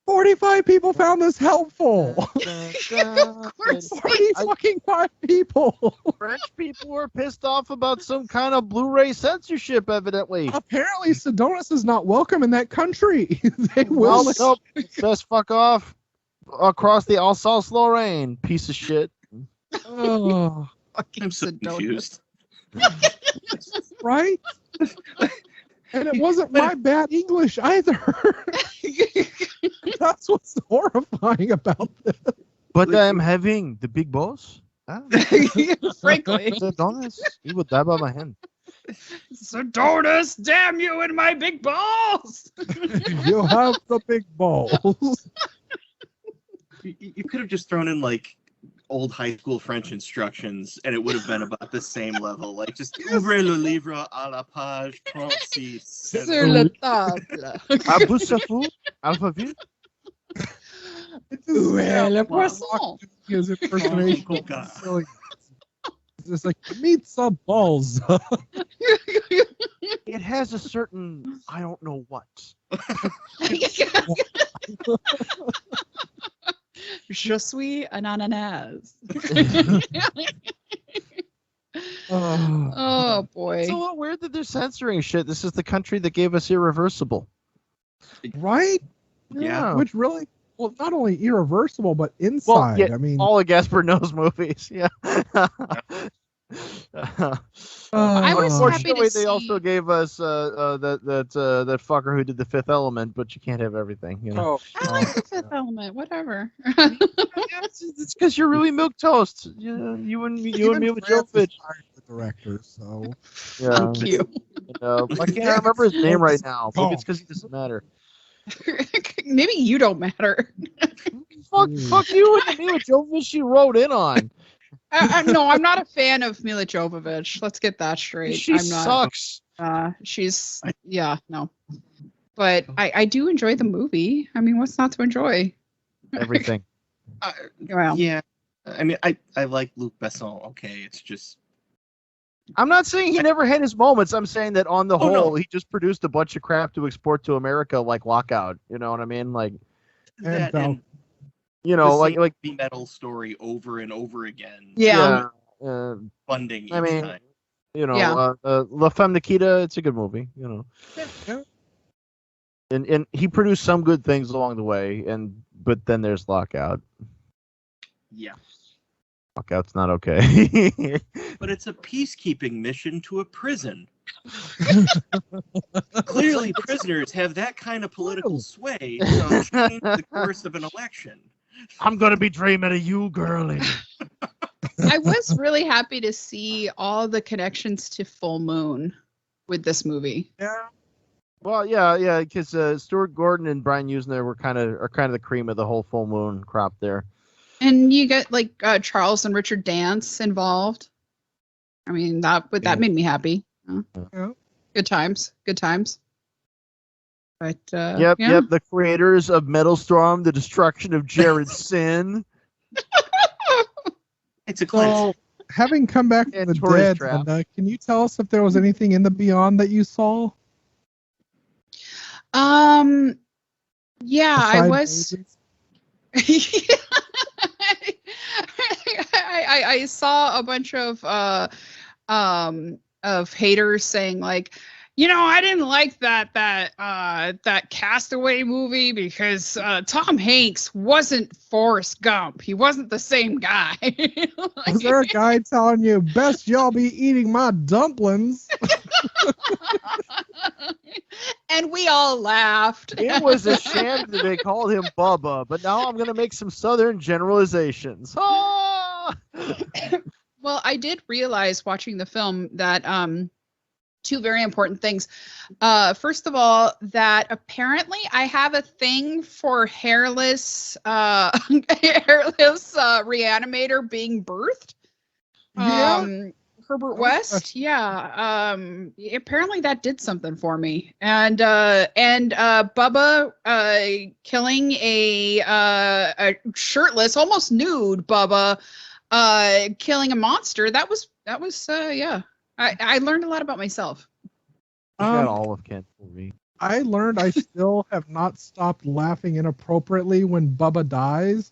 45 people found this helpful. Of course. 40 fucking 5 people. French people were pissed off about some kind of Blu-ray censorship, evidently. Apparently, Sedonis is not welcome in that country. They will. Well, nope. Best fuck off across the Alsace-Lorraine, piece of shit. Oh, I'm so confused. right? And it wasn't my bad English either. That's what's horrifying about this. But I'm having the big boss. Frankly. Sedonis, he would die by my hand. Sedonis, damn you and my big balls! You have the big balls. You could have just thrown in like old high school French instructions, and it would have been about the same level. Like just ouvrez le livre à la page 36. Sur la table. Abusafou, alphaville. Où est le poisson? His impersonation. Oh, God. Silly. It's just like pizza balls. It has a certain, I don't know what. Je suis un ananas. Oh boy. It's a little weird that they're censoring shit. This is the country that gave us Irreversible. Right? Yeah. Which really, well, not only irreversible, but Well, inside. yeah, I mean, all of Gaspar Noé's movies. Yeah. I was happy Unfortunately, to they also see. gave us that fucker who did the Fifth Element, but you can't have everything, you know. I like the Fifth Element. Whatever. Yeah, it's because you're really milquetoast. You and Mila Jovovich. The director, so Yeah. Thank you. I can't remember his name right now. Maybe it's because he doesn't matter. Maybe you don't matter. Fuck you and Mila Jovovich. She wrote in on. No, I'm not a fan of Mila Jovovich. Let's get that straight. She I'm not. sucks. She's no. But I do enjoy the movie. I mean, what's not to enjoy? Everything. Well, Yeah. I mean, I like Luc Besson. Okay, it's just. I'm not saying he never had his moments. I'm saying that on the whole, no. he just produced a bunch of crap to export to America, like Lockout. You know what I mean? Like, That and you know, the like same metal story over and over again. yeah. Funding each I mean, time. you know, Yeah. La Femme Nikita, it's a good movie. You know. Yeah. And he produced some good things along the way, but then there's Lockout. Yeah. Lockout's not okay. But it's a peacekeeping mission to a prison. Clearly, prisoners have that kind of political sway to change the course of an election. I'm gonna be dreaming of you, girlie. I was really happy to see all the connections to Full Moon with this movie. yeah. Well, yeah, because Stuart Gordon and Brian Usner are kind of the cream of the whole Full Moon crop there. And you get like Charles and Richard Dance involved. I mean, that made me happy. Yeah. Good times. But Yep, the creators of Metal Storm, the destruction of Jared Sin. It's a cleanse. So, having come back from And the Tourist dead, Trap. Linda, can you tell us if there was anything in the Beyond that you saw? Yeah, I Besides was. Moses? I saw a bunch of haters saying like, I didn't like that Castaway movie because Tom Hanks wasn't Forrest Gump. He wasn't the same guy. Was there a guy telling you, best y'all be eating my dumplings? And we all laughed. It was a shame that they called him Bubba, but now I'm going to make some Southern generalizations. Ah! Well, I did realize watching the film that two very important things. First of all, that apparently I have a thing for hairless reanimator being birthed. Yeah. Herbert West, yeah. Apparently that did something for me, and Bubba killing a shirtless, almost nude Bubba, killing a monster. That was yeah. I learned a lot about myself. You got all of Kent for me. I learned I still have not stopped laughing inappropriately when Bubba dies,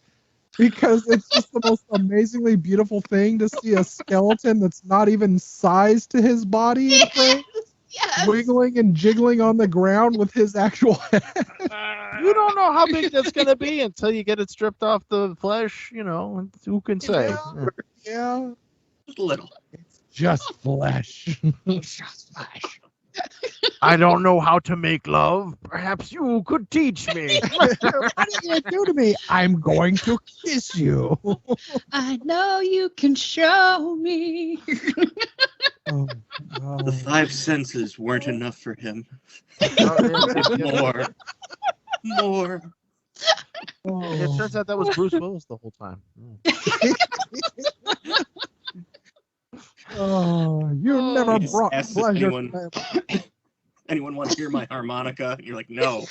because it's just the most amazingly beautiful thing to see a skeleton that's not even sized to his body in frame, Yes. wiggling and jiggling on the ground with his actual head. You don't know how big that's going to be until you get it stripped off the flesh. Who can say? Yeah. Just a little. It's just flesh. Just flash. I don't know how to make love. Perhaps you could teach me. What are you going to do to me? I'm going to kiss you. I know you can show me. Oh, The five senses weren't enough for him. More. It turns out that was Bruce Willis the whole time. Oh, you Oh. never You just brought asked if pleasure. anyone want to hear my harmonica? And you're like, no.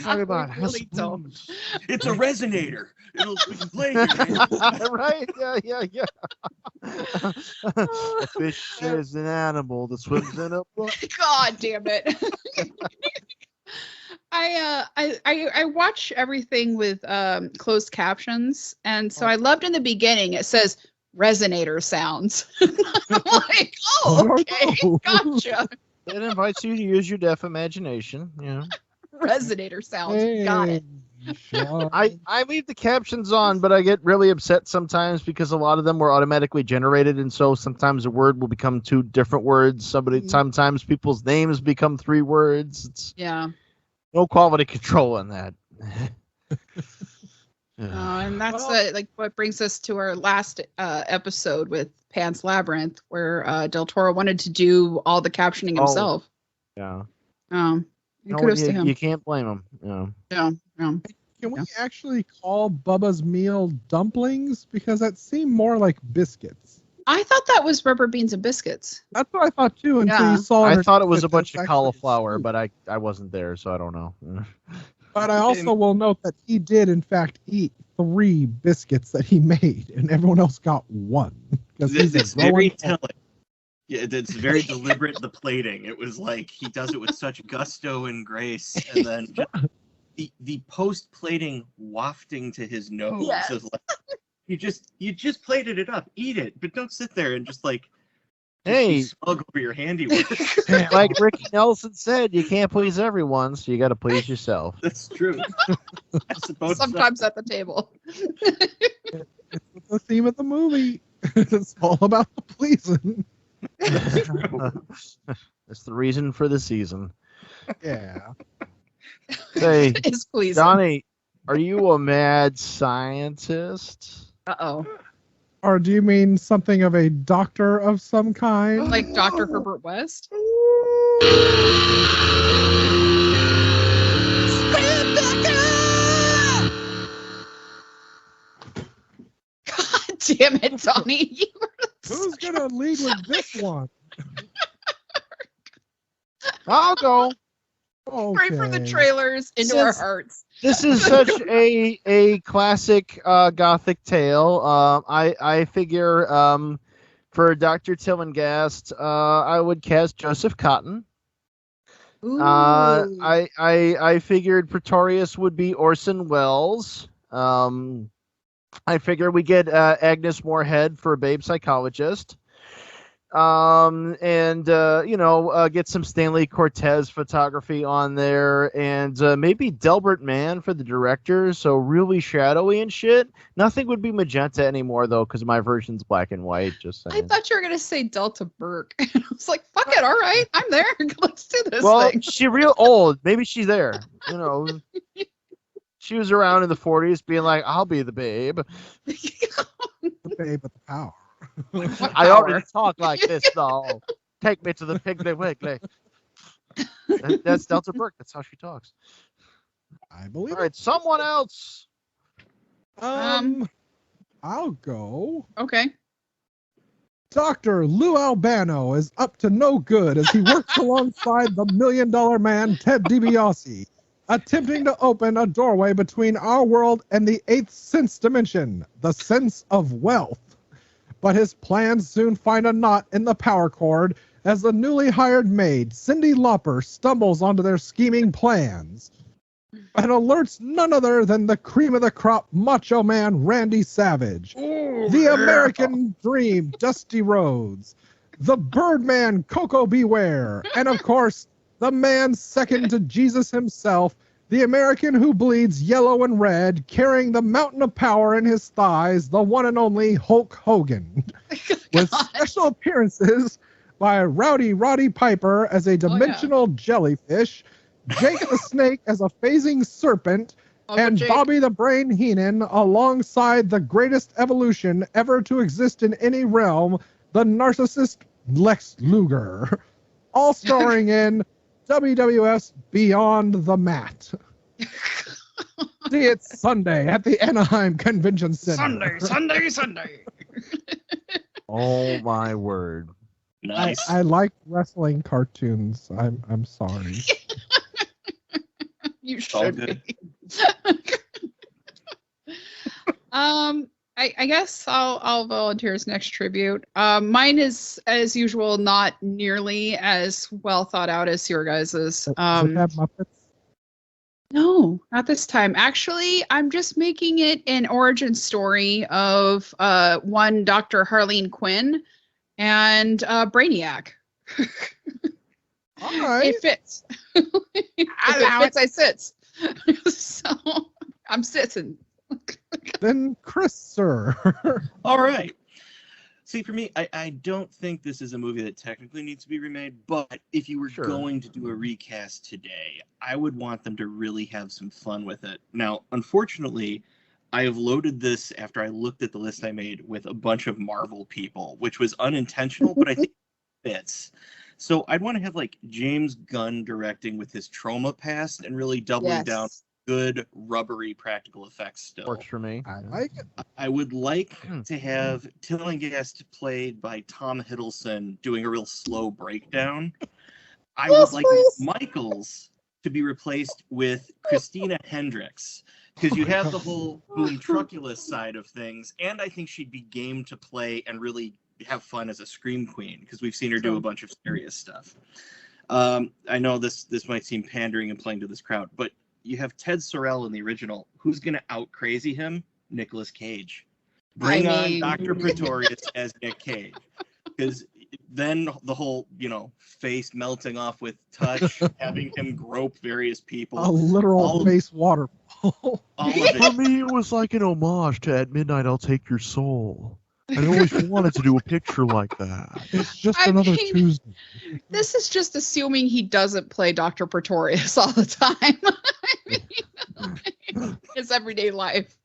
Talk about I really don't. It's a resonator. We can play here. Right? Yeah. A fish is an animal that swims in a brook. God damn it. I watch everything with closed captions, and so I loved in the beginning it says resonator sounds. I'm like, oh, okay, gotcha. It invites you to use your deaf imagination. Resonator sounds. Got it. I leave the captions on, but I get really upset sometimes because a lot of them were automatically generated, and so sometimes a word will become 2 different words. Sometimes people's names become 3 words. It's no quality control on that. And that's like what brings us to our last episode with Pan's Labyrinth, where Del Toro wanted to do all the captioning himself. Yeah. Kudos to him. You can't blame him. Yeah. Can we actually call Bubba's meal dumplings? Because that seemed more like biscuits. I thought that was rubber beans and biscuits. That's what I thought too until you saw it. I thought it was a bunch of cauliflower, but I wasn't there, so I don't know. But I also will note that he did, in fact, eat 3 biscuits that he made, and everyone else got 1. It's very telling. Yeah, it's very deliberate, the plating. It was like he does it with such gusto and grace, and then the post-plating wafting to his nose. Yes. Is like, you just plated it up. Eat it, but don't sit there and just like hey, smug over your handiwork. Like Ricky Nelson said, you can't please everyone, so you got to please yourself. That's true. I suppose sometimes at the table. It's the theme of the movie. It's all about the pleasing. That's the reason for the season. Yeah. Hey, It's pleasing. Donnie, are you a mad scientist? Uh-oh. Or do you mean something of a doctor of some kind? Like Dr. Herbert West? God damn it, Donnie. Who's going to lead with this one? I'll go. Okay. Right for the trailers into our hearts. This is such a classic gothic tale. I figure for Dr. Tillinghast, I would cast Joseph Cotton. Ooh. I figured Pretorius would be Orson Welles. I figure we get Agnes Moorehead for Babe Psychologist. Get some Stanley Cortez photography on there, and maybe Delbert Mann for the director, so really shadowy and shit. Nothing would be magenta anymore, though, because my version's black and white, just saying. I thought you were going to say Delta Burke. I was like, fuck it, all right, I'm there. Let's do this well, thing. she's real old. Maybe she's there. She was around in the 40s being like, I'll be the babe. The babe with the power. I already talk like this, though. Take me to the Piggly Wiggly. That's Delta Burke. That's how she talks. I believe. All right, someone else. I'll go. Okay. Dr. Lou Albano is up to no good as he works alongside the $1 Million Man Ted DiBiase, attempting to open a doorway between our world and the 8th sense dimension, the sense of wealth. But his plans soon find a knot in the power cord as the newly hired maid, Cyndi Lauper, stumbles onto their scheming plans and alerts none other than the cream of the crop macho man Randy Savage, the American Dream Dusty Rhodes, the Birdman Coco Beware, and of course, the man second to Jesus himself, the American who bleeds yellow and red, carrying the mountain of power in his thighs, the one and only Hulk Hogan. With special appearances by Rowdy Roddy Piper as a dimensional jellyfish, Jake the Snake as a phasing serpent, and Jake. Bobby the Brain Heenan alongside the greatest evolution ever to exist in any realm, the narcissist Lex Luger. All starring in WWF's Beyond the Mat. See it Sunday at the Anaheim Convention Center. Sunday. Oh my word! Nice. I like wrestling cartoons. I'm sorry. You All should good. be. I guess I'll volunteer as next tribute. Mine is, as usual, not nearly as well thought out as your guys's. Does it have Muppets? No, not this time. Actually, I'm just making it an origin story of one Dr. Harleen Quinn and Brainiac. All right. It fits. It fits. So I'm sitting. Then Chris, sir. All right. See, for me, I don't think this is a movie that technically needs to be remade, but if you were going to do a recast today, I would want them to really have some fun with it. Now, unfortunately, I have loaded this after I looked at the list I made with a bunch of Marvel people, which was unintentional, but I think it fits. So I'd want to have like James Gunn directing with his trauma past and really doubling down good rubbery practical effects still. Works for me. I like it. I would like to have Tillinghast played by Tom Hiddleston doing a real slow breakdown. I would like Michaels to be replaced with Christina Hendricks, because you have the whole boom truculus side of things, and I think she'd be game to play and really have fun as a scream queen, because we've seen her do a bunch of serious stuff. I know this might seem pandering and playing to this crowd, but you have Ted Sorrell in the original. Who's going to out crazy him? Nicolas Cage. Bring on Dr. Pretorius as Nick Cage. Because then the whole, face melting off with touch, having him grope various people. A literal face waterfall. For me, it was like an homage to At Midnight I'll Take Your Soul. I always wanted to do a picture like that. It's just another Tuesday. This is just assuming he doesn't play Dr. Pretorius all the time. His everyday life.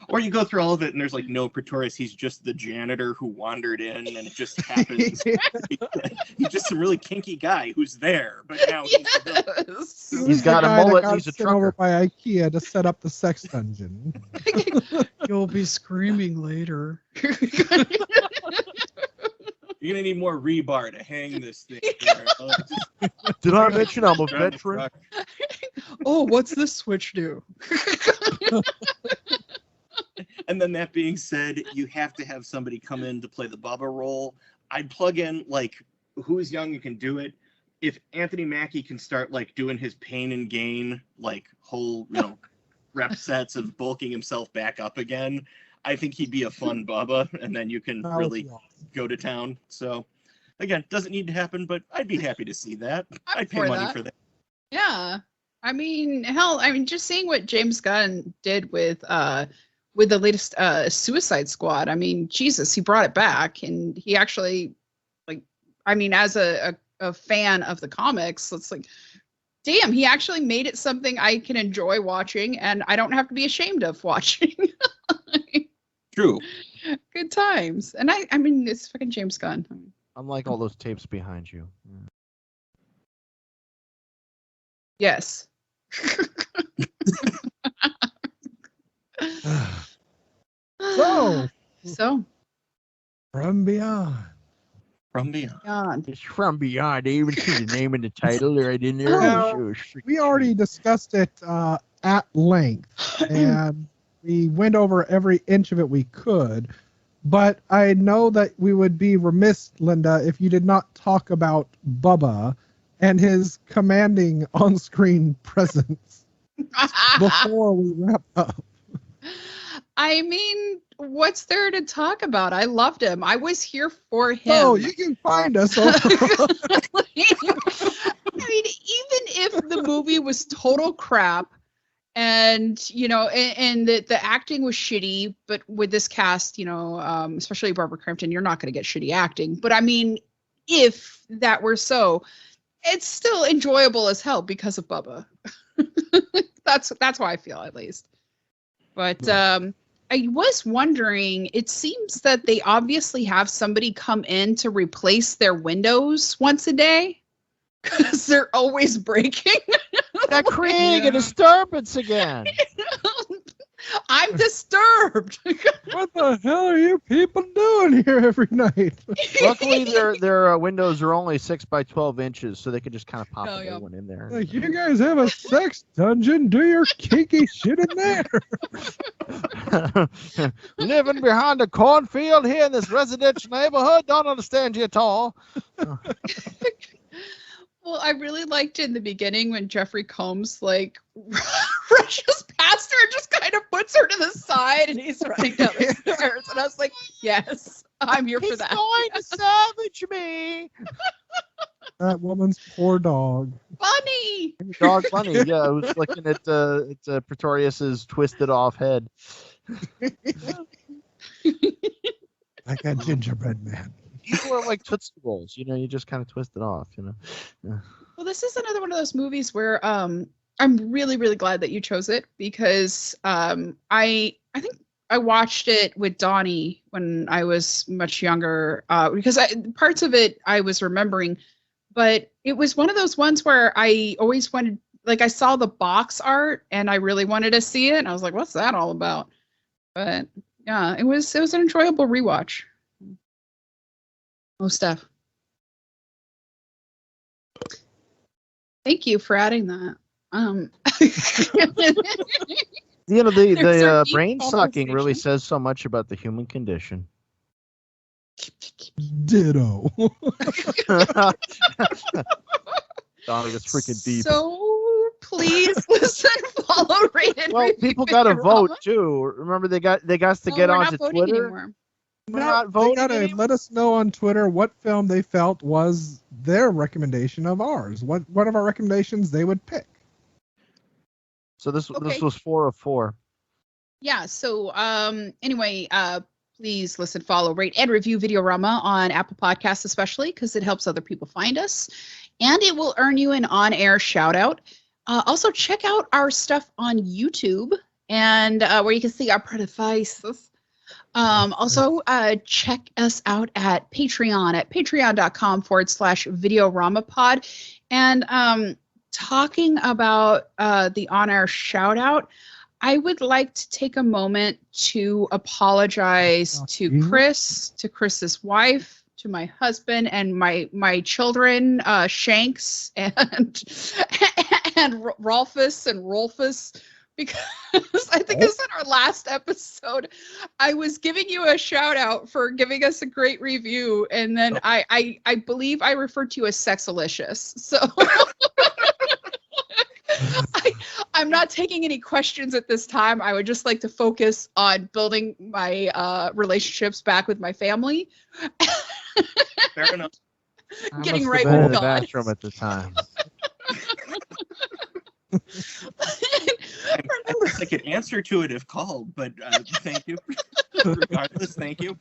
Or you go through all of it and there's like no Pretorius. He's just the janitor who wandered in and it just happens. He's just some really kinky guy who's there. But now he's got a mullet and he's a trucker. Over by IKEA to set up the sex dungeon. You'll be screaming later. You're going to need more rebar to hang this thing. Did I mention I'm a veteran? Oh, what's this switch do? And then that being said, you have to have somebody come in to play the Bubba role. I'd plug in, like, who's young and can do it. If Anthony Mackie can start, like, doing his pain and gain, like, whole, rep sets of bulking himself back up again, I think he'd be a fun Bubba, and then you can really go to town. So, again, doesn't need to happen, but I'd be happy to see that. I'd pay money for that. Yeah. I mean, hell, just seeing what James Gunn did with the latest Suicide Squad. I mean, Jesus, he brought it back, and he actually, as a fan of the comics, it's like, damn, he actually made it something I can enjoy watching, and I don't have to be ashamed of watching. True. Good times. And I mean, it's fucking James Gunn. Unlike all those tapes behind you. Yes. So From Beyond. From Beyond. It's From Beyond. I even see the name in the title right in there. Now, we already discussed it at length, and we went over every inch of it we could. But I know that we would be remiss, Linda, if you did not talk about Bubba and his commanding on-screen presence before we wrap up. I mean, what's there to talk about? I loved him. I was here for him. Oh, you can find us. I mean, even if the movie was total crap and the acting was shitty, but with this cast, especially Barbara Crampton, you're not going to get shitty acting. But I mean, if that were so, it's still enjoyable as hell because of Bubba. That's how I feel, at least. But I was wondering, it seems that they obviously have somebody come in to replace their windows once a day because they're always breaking. They're creating a disturbance again. I'm disturbed. What the hell are you people doing here every night? Luckily, their windows are only 6 by 12 inches, so they can just kind of pop a new one in there. Like, you guys have a sex dungeon. Do your kinky shit in there. Living behind a cornfield here in this residential neighborhood. Don't understand you at all. Well, I really liked in the beginning when Jeffrey Combs rushes past her and just kind of puts her to the side and he's running down the stairs. And I was like, yes, I'm here for that. He's going to savage me. That woman's poor dog. Bunny. Dog Bunny. Yeah, I was looking at Pretorius's twisted off head. Like a gingerbread man. People are like Tootsie Rolls, you just kind of twist it off, Yeah. Well, this is another one of those movies where I'm really, really glad that you chose it because I think I watched it with Donnie when I was much younger because parts of it I was remembering, but it was one of those ones where I always wanted, like I saw the box art and I really wanted to see it, and I was like, what's that all about? But yeah, it was an enjoyable rewatch. Oh, Steph. Thank you for adding that. The brain sucking really says so much about the human condition. Ditto. Donnie is freaking deep. So please listen, follow, rate, and Well, review people got to Videorama. vote too. Remember, they got to No, get we're onto not voting Twitter. anymore. We're not voting They gotta anymore? let us know on Twitter what film they felt was their recommendation of ours. What one of our recommendations they would pick. So this Okay. was 4 of 4. Yeah. So anyway, please listen, follow, rate, and review Videorama on Apple Podcasts, especially because it helps other people find us, and it will earn you an on-air shout out. Also, check out our stuff on YouTube and where you can see our pretty faces. Also, check us out at Patreon at patreon.com/VideoramaPod. And talking about the on-air shout out, I would like to take a moment to apologize to Chris, to Chris's wife, to my husband, and my children, Shanks and Rolfus and Rolfus, because I think this is in our last episode. I was giving you a shout out for giving us a great review, and then I believe I referred to you as sexalicious. So I'm not taking any questions at this time. I would just like to focus on building my relationships back with my family. Fair enough. Getting I must right have been in with the God. bathroom at the time. I guess I could answer to it if called, but thank you. Regardless, thank you.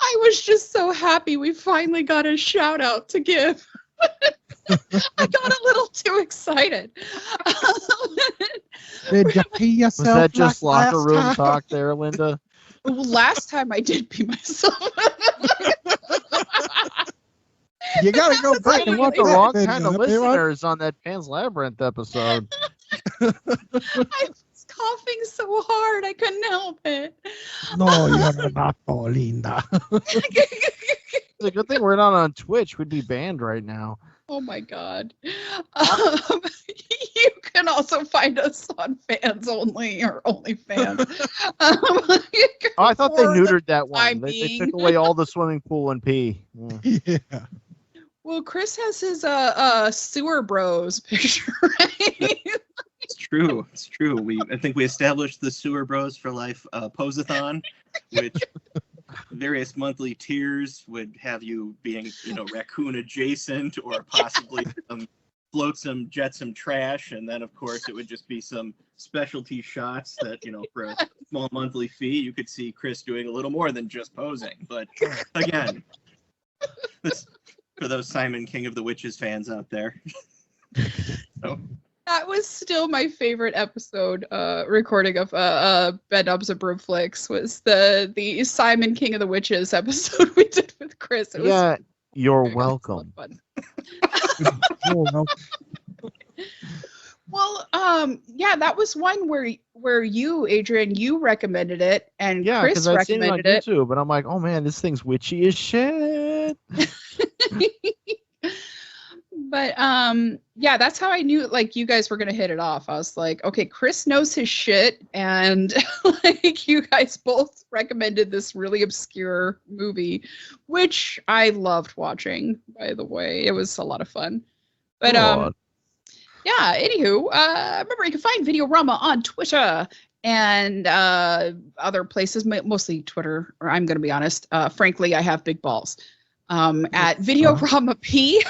I was just so happy we finally got a shout out to give. I got a little too excited. Did you pee yourself? Was that just like locker last room time? talk there, Linda? Last time I did pee myself. You gotta go back and You watch got the that wrong video, kind of everyone. listeners on that Pan's Labyrinth episode. I was coughing so hard I couldn't help it. No, you're not, Linda. It's a good thing we're not on Twitch. We'd be banned right now. Oh my God. You can also find us on Fans Only or OnlyFans. Oh, I thought they For the neutered that time one. They being. took away all the swimming pool and pee. Yeah. Yeah. Well, Chris has his sewer bros picture, right? It's true. It's true. I think we established the Sewer Bros for Life Posathon, which various monthly tiers would have you being, raccoon adjacent or possibly float some trash, and then of course it would just be some specialty shots that for a small monthly fee you could see Chris doing a little more than just posing. But again, this for those Simon King of the Witches fans out there. So. That was still my favorite episode recording of Bed Knobs and Broomflicks was the Simon King of the Witches episode we did with Chris. It was Yeah, you're it was welcome. fun. Oh, no. Well, yeah, that was one where you, Adrian, you recommended it, and Yeah, Chris because I've seen it on recommended it. YouTube, but I'm like, oh man, this thing's witchy as shit. But yeah, that's how I knew like you guys were gonna hit it off. I was like, okay, Chris knows his shit, and like you guys both recommended this really obscure movie, which I loved watching, by the way. It was a lot of fun. But God. yeah, anywho, remember you can find Videorama on Twitter and other places, mostly Twitter, or I'm gonna be honest. Frankly, I have big balls. at Videorama P,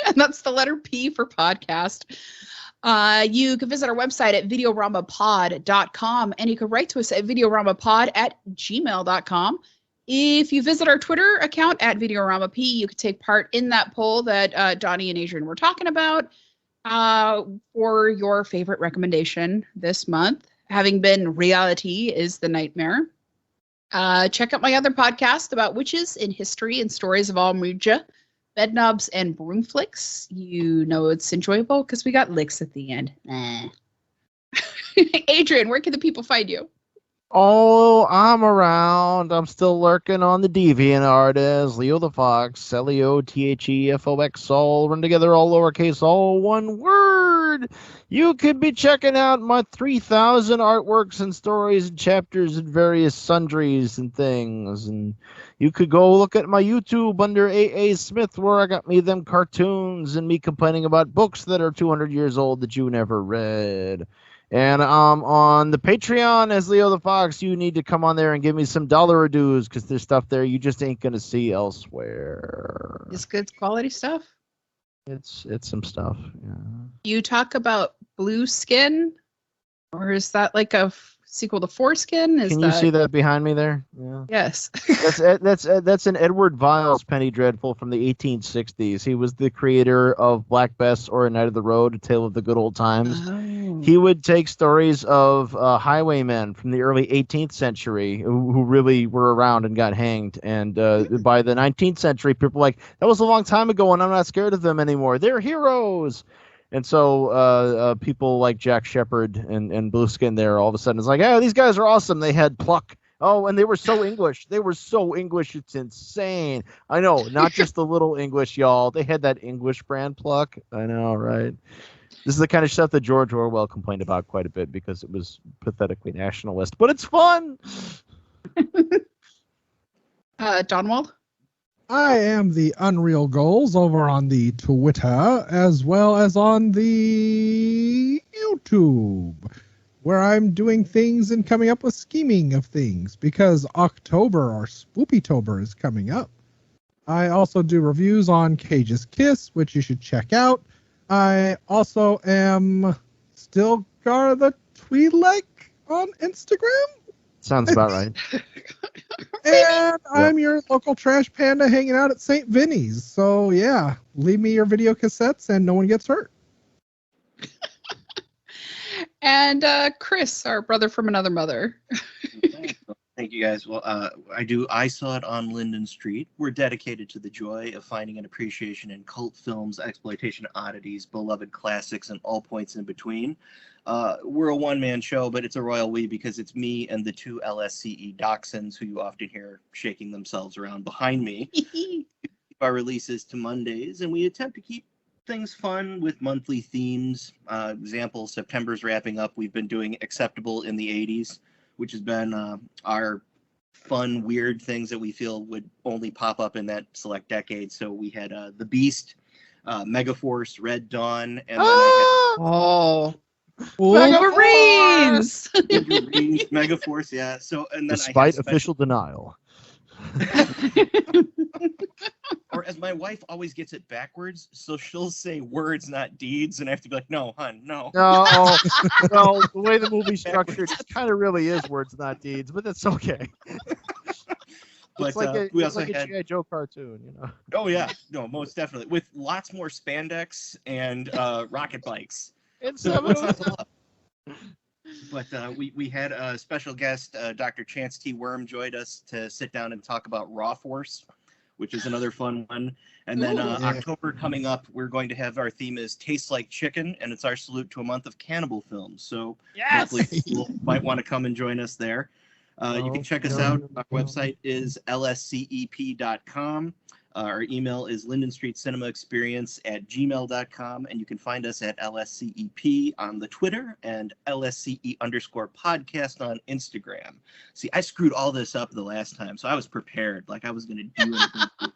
and that's the letter P for podcast. You can visit our website at videoramapod.com, and you can write to us at videoramapod@gmail.com. If you visit our Twitter account at Videorama P, you can take part in that poll that Donnie and Adrian were talking about for your favorite recommendation this month. Having been Reality is the Nightmare. Check out my other podcast about witches in history and stories of Almuja, Bedknobs, and Broomflicks. You know it's enjoyable because we got licks at the end. Adrian, where can the people find you? Oh, I'm around. I'm still lurking on the DeviantArt as Leo the Fox, LEOTHEFOX, all run together, all lowercase, all one word. You could be checking out my 3,000 artworks and stories and chapters and various sundries and things. And you could go look at my YouTube under A.A. Smith, where I got me them cartoons and me complaining about books that are 200 years old that you never read. And on the Patreon as Leo the Fox, you need to come on there and give me some dollar dues because there's stuff there you just ain't gonna see elsewhere. It's good quality stuff. It's some stuff. Yeah. You talk about Blue Skin, or is that like a sequel to Foreskin? Can you see that behind me there? Yeah. Yes. That's an Edward Viles Penny Dreadful from the 1860s. He was the creator of Black Bess or A Night of the Road, A Tale of the Good Old Times. Oh. He would take stories of highwaymen from the early 18th century who really were around and got hanged. And by the 19th century, people were like, that was a long time ago and I'm not scared of them anymore. They're heroes. And so people like Jack Shepherd and Blueskin there all of a sudden is like, oh, these guys are awesome. They had pluck. Oh, and they were so English. They were so English. It's insane. I know. Not just the little English, y'all. They had that English brand pluck. I know, right? This is the kind of stuff that George Orwell complained about quite a bit because it was pathetically nationalist. But it's fun. Donwald? I am the Unreal Goals over on the Twitter as well as on the YouTube, where I'm doing things and coming up with scheming of things because October or Spoopytober is coming up. I also do reviews on Cage's Kiss, which you should check out. I also am still Gar the Twi'lek on Instagram. Sounds about right. And I'm your local trash panda hanging out at St. Vinny's. So, yeah, leave me your video cassettes and no one gets hurt. And Chris, our brother from another mother. Thank you, guys. Well, I Saw It on Linden Street. We're dedicated to the joy of finding an appreciation in cult films, exploitation oddities, beloved classics, and all points in between. We're a one-man show, but it's a royal we because it's me and the two LSCE dachshunds who you often hear shaking themselves around behind me. Our releases to Mondays, and we attempt to keep things fun with monthly themes. Example, September's wrapping up. We've been doing Acceptable in the 80s, which has been our fun, weird things that we feel would only pop up in that select decade. So we had The Beast, Megaforce, Red Dawn, and then Wolverines! Wolverines, Megaforce, yeah. So and then despite official denial. Or as my wife always gets it backwards, so she'll say words, not deeds, and I have to be like, no, hun, no. No, well, the way the movie's structured, it kind of really is words, not deeds, but that's okay. But it's like we also like had a G.I. Joe cartoon, you know. Oh yeah, no, most definitely, with lots more spandex and rocket bikes. It's But we had a special guest, Dr. Chance T. Worm, joined us to sit down and talk about Raw Force, which is another fun one. And then October coming up, we're going to have our theme is Tastes Like Chicken, and it's our salute to a month of cannibal films. So hopefully people might want to come and join us there. You can check us out. Our website is lscep.com. Our email is lindenstreetcinemaexperience@gmail.com, and you can find us at LSCEP on the Twitter and LSCE_podcast on Instagram. See, I screwed all this up the last time, so I was prepared, like I was going to do anything.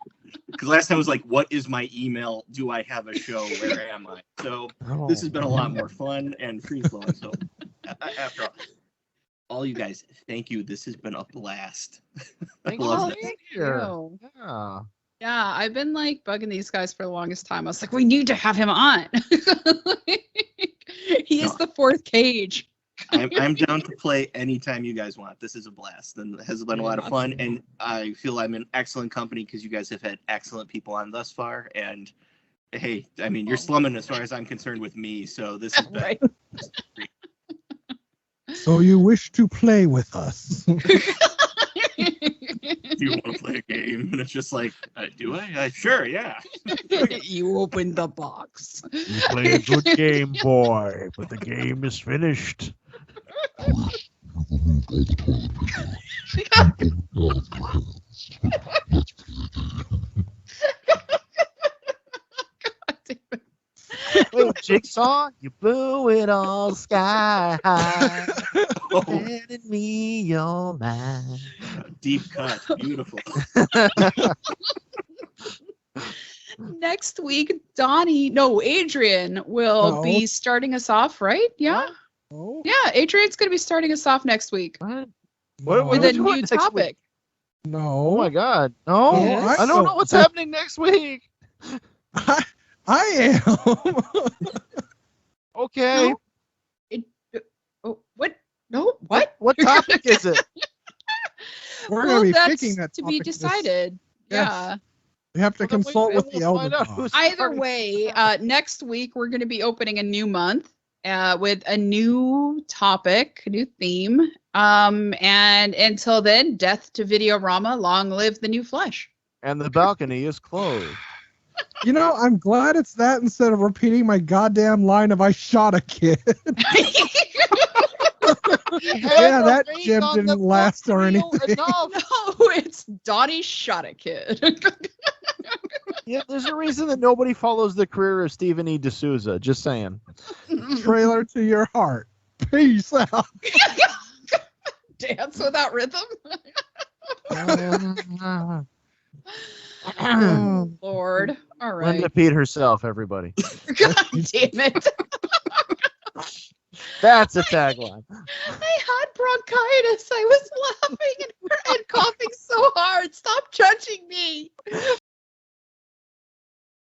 Because last time I was like, what is my email? Do I have a show? Where am I? So this has been a lot more fun and free-flowing. So after all you guys, thank you. This has been a blast. Thank you. you. Yeah. Yeah, I've been like bugging these guys for the longest time. I was like, we need to have him on. He is the fourth cage. I'm down to play anytime you guys want. This is a blast and it has been a lot of fun. And I feel I'm in excellent company because you guys have had excellent people on thus far. And hey, I mean, you're slumming as far as I'm concerned with me. So this is Right. So you wish to play with us? Do you want to play a game? And it's just like, do I? Sure, yeah. You opened the box. You play a good game, boy, but the game is finished. Wait, Jigsaw, you blew it all sky high. Handing me your mind. Deep cut, beautiful. Next week, Adrian will be starting us off, right? Yeah. Oh. Yeah, Adrian's going to be starting us off next week What with a new topic. No. Oh my God! No, Yes. I don't know what's happening next week. I am. Okay. No? What? No, what? What topic is it? We're going to be that's picking that to be topic this- decided. Yes. Yeah. We have to consult with the elder gods. Either way, next week we're going to be opening a new month with a new topic, a new theme. And until then, death to Videorama, long live the new flesh. And the balcony is closed. You know, I'm glad it's that instead of repeating my goddamn line of "I shot a kid." Yeah, that gem didn't last or anything. No, it's Donnie shot a kid. Yeah, there's a reason that nobody follows the career of Stephen E. D'Souza. Just saying. Trailer to your heart. Peace out. Dance without rhythm. Oh, Lord. All right. Linda Pete herself, everybody. God damn it. That's a tagline. I had bronchitis. I was laughing and coughing so hard. Stop judging me.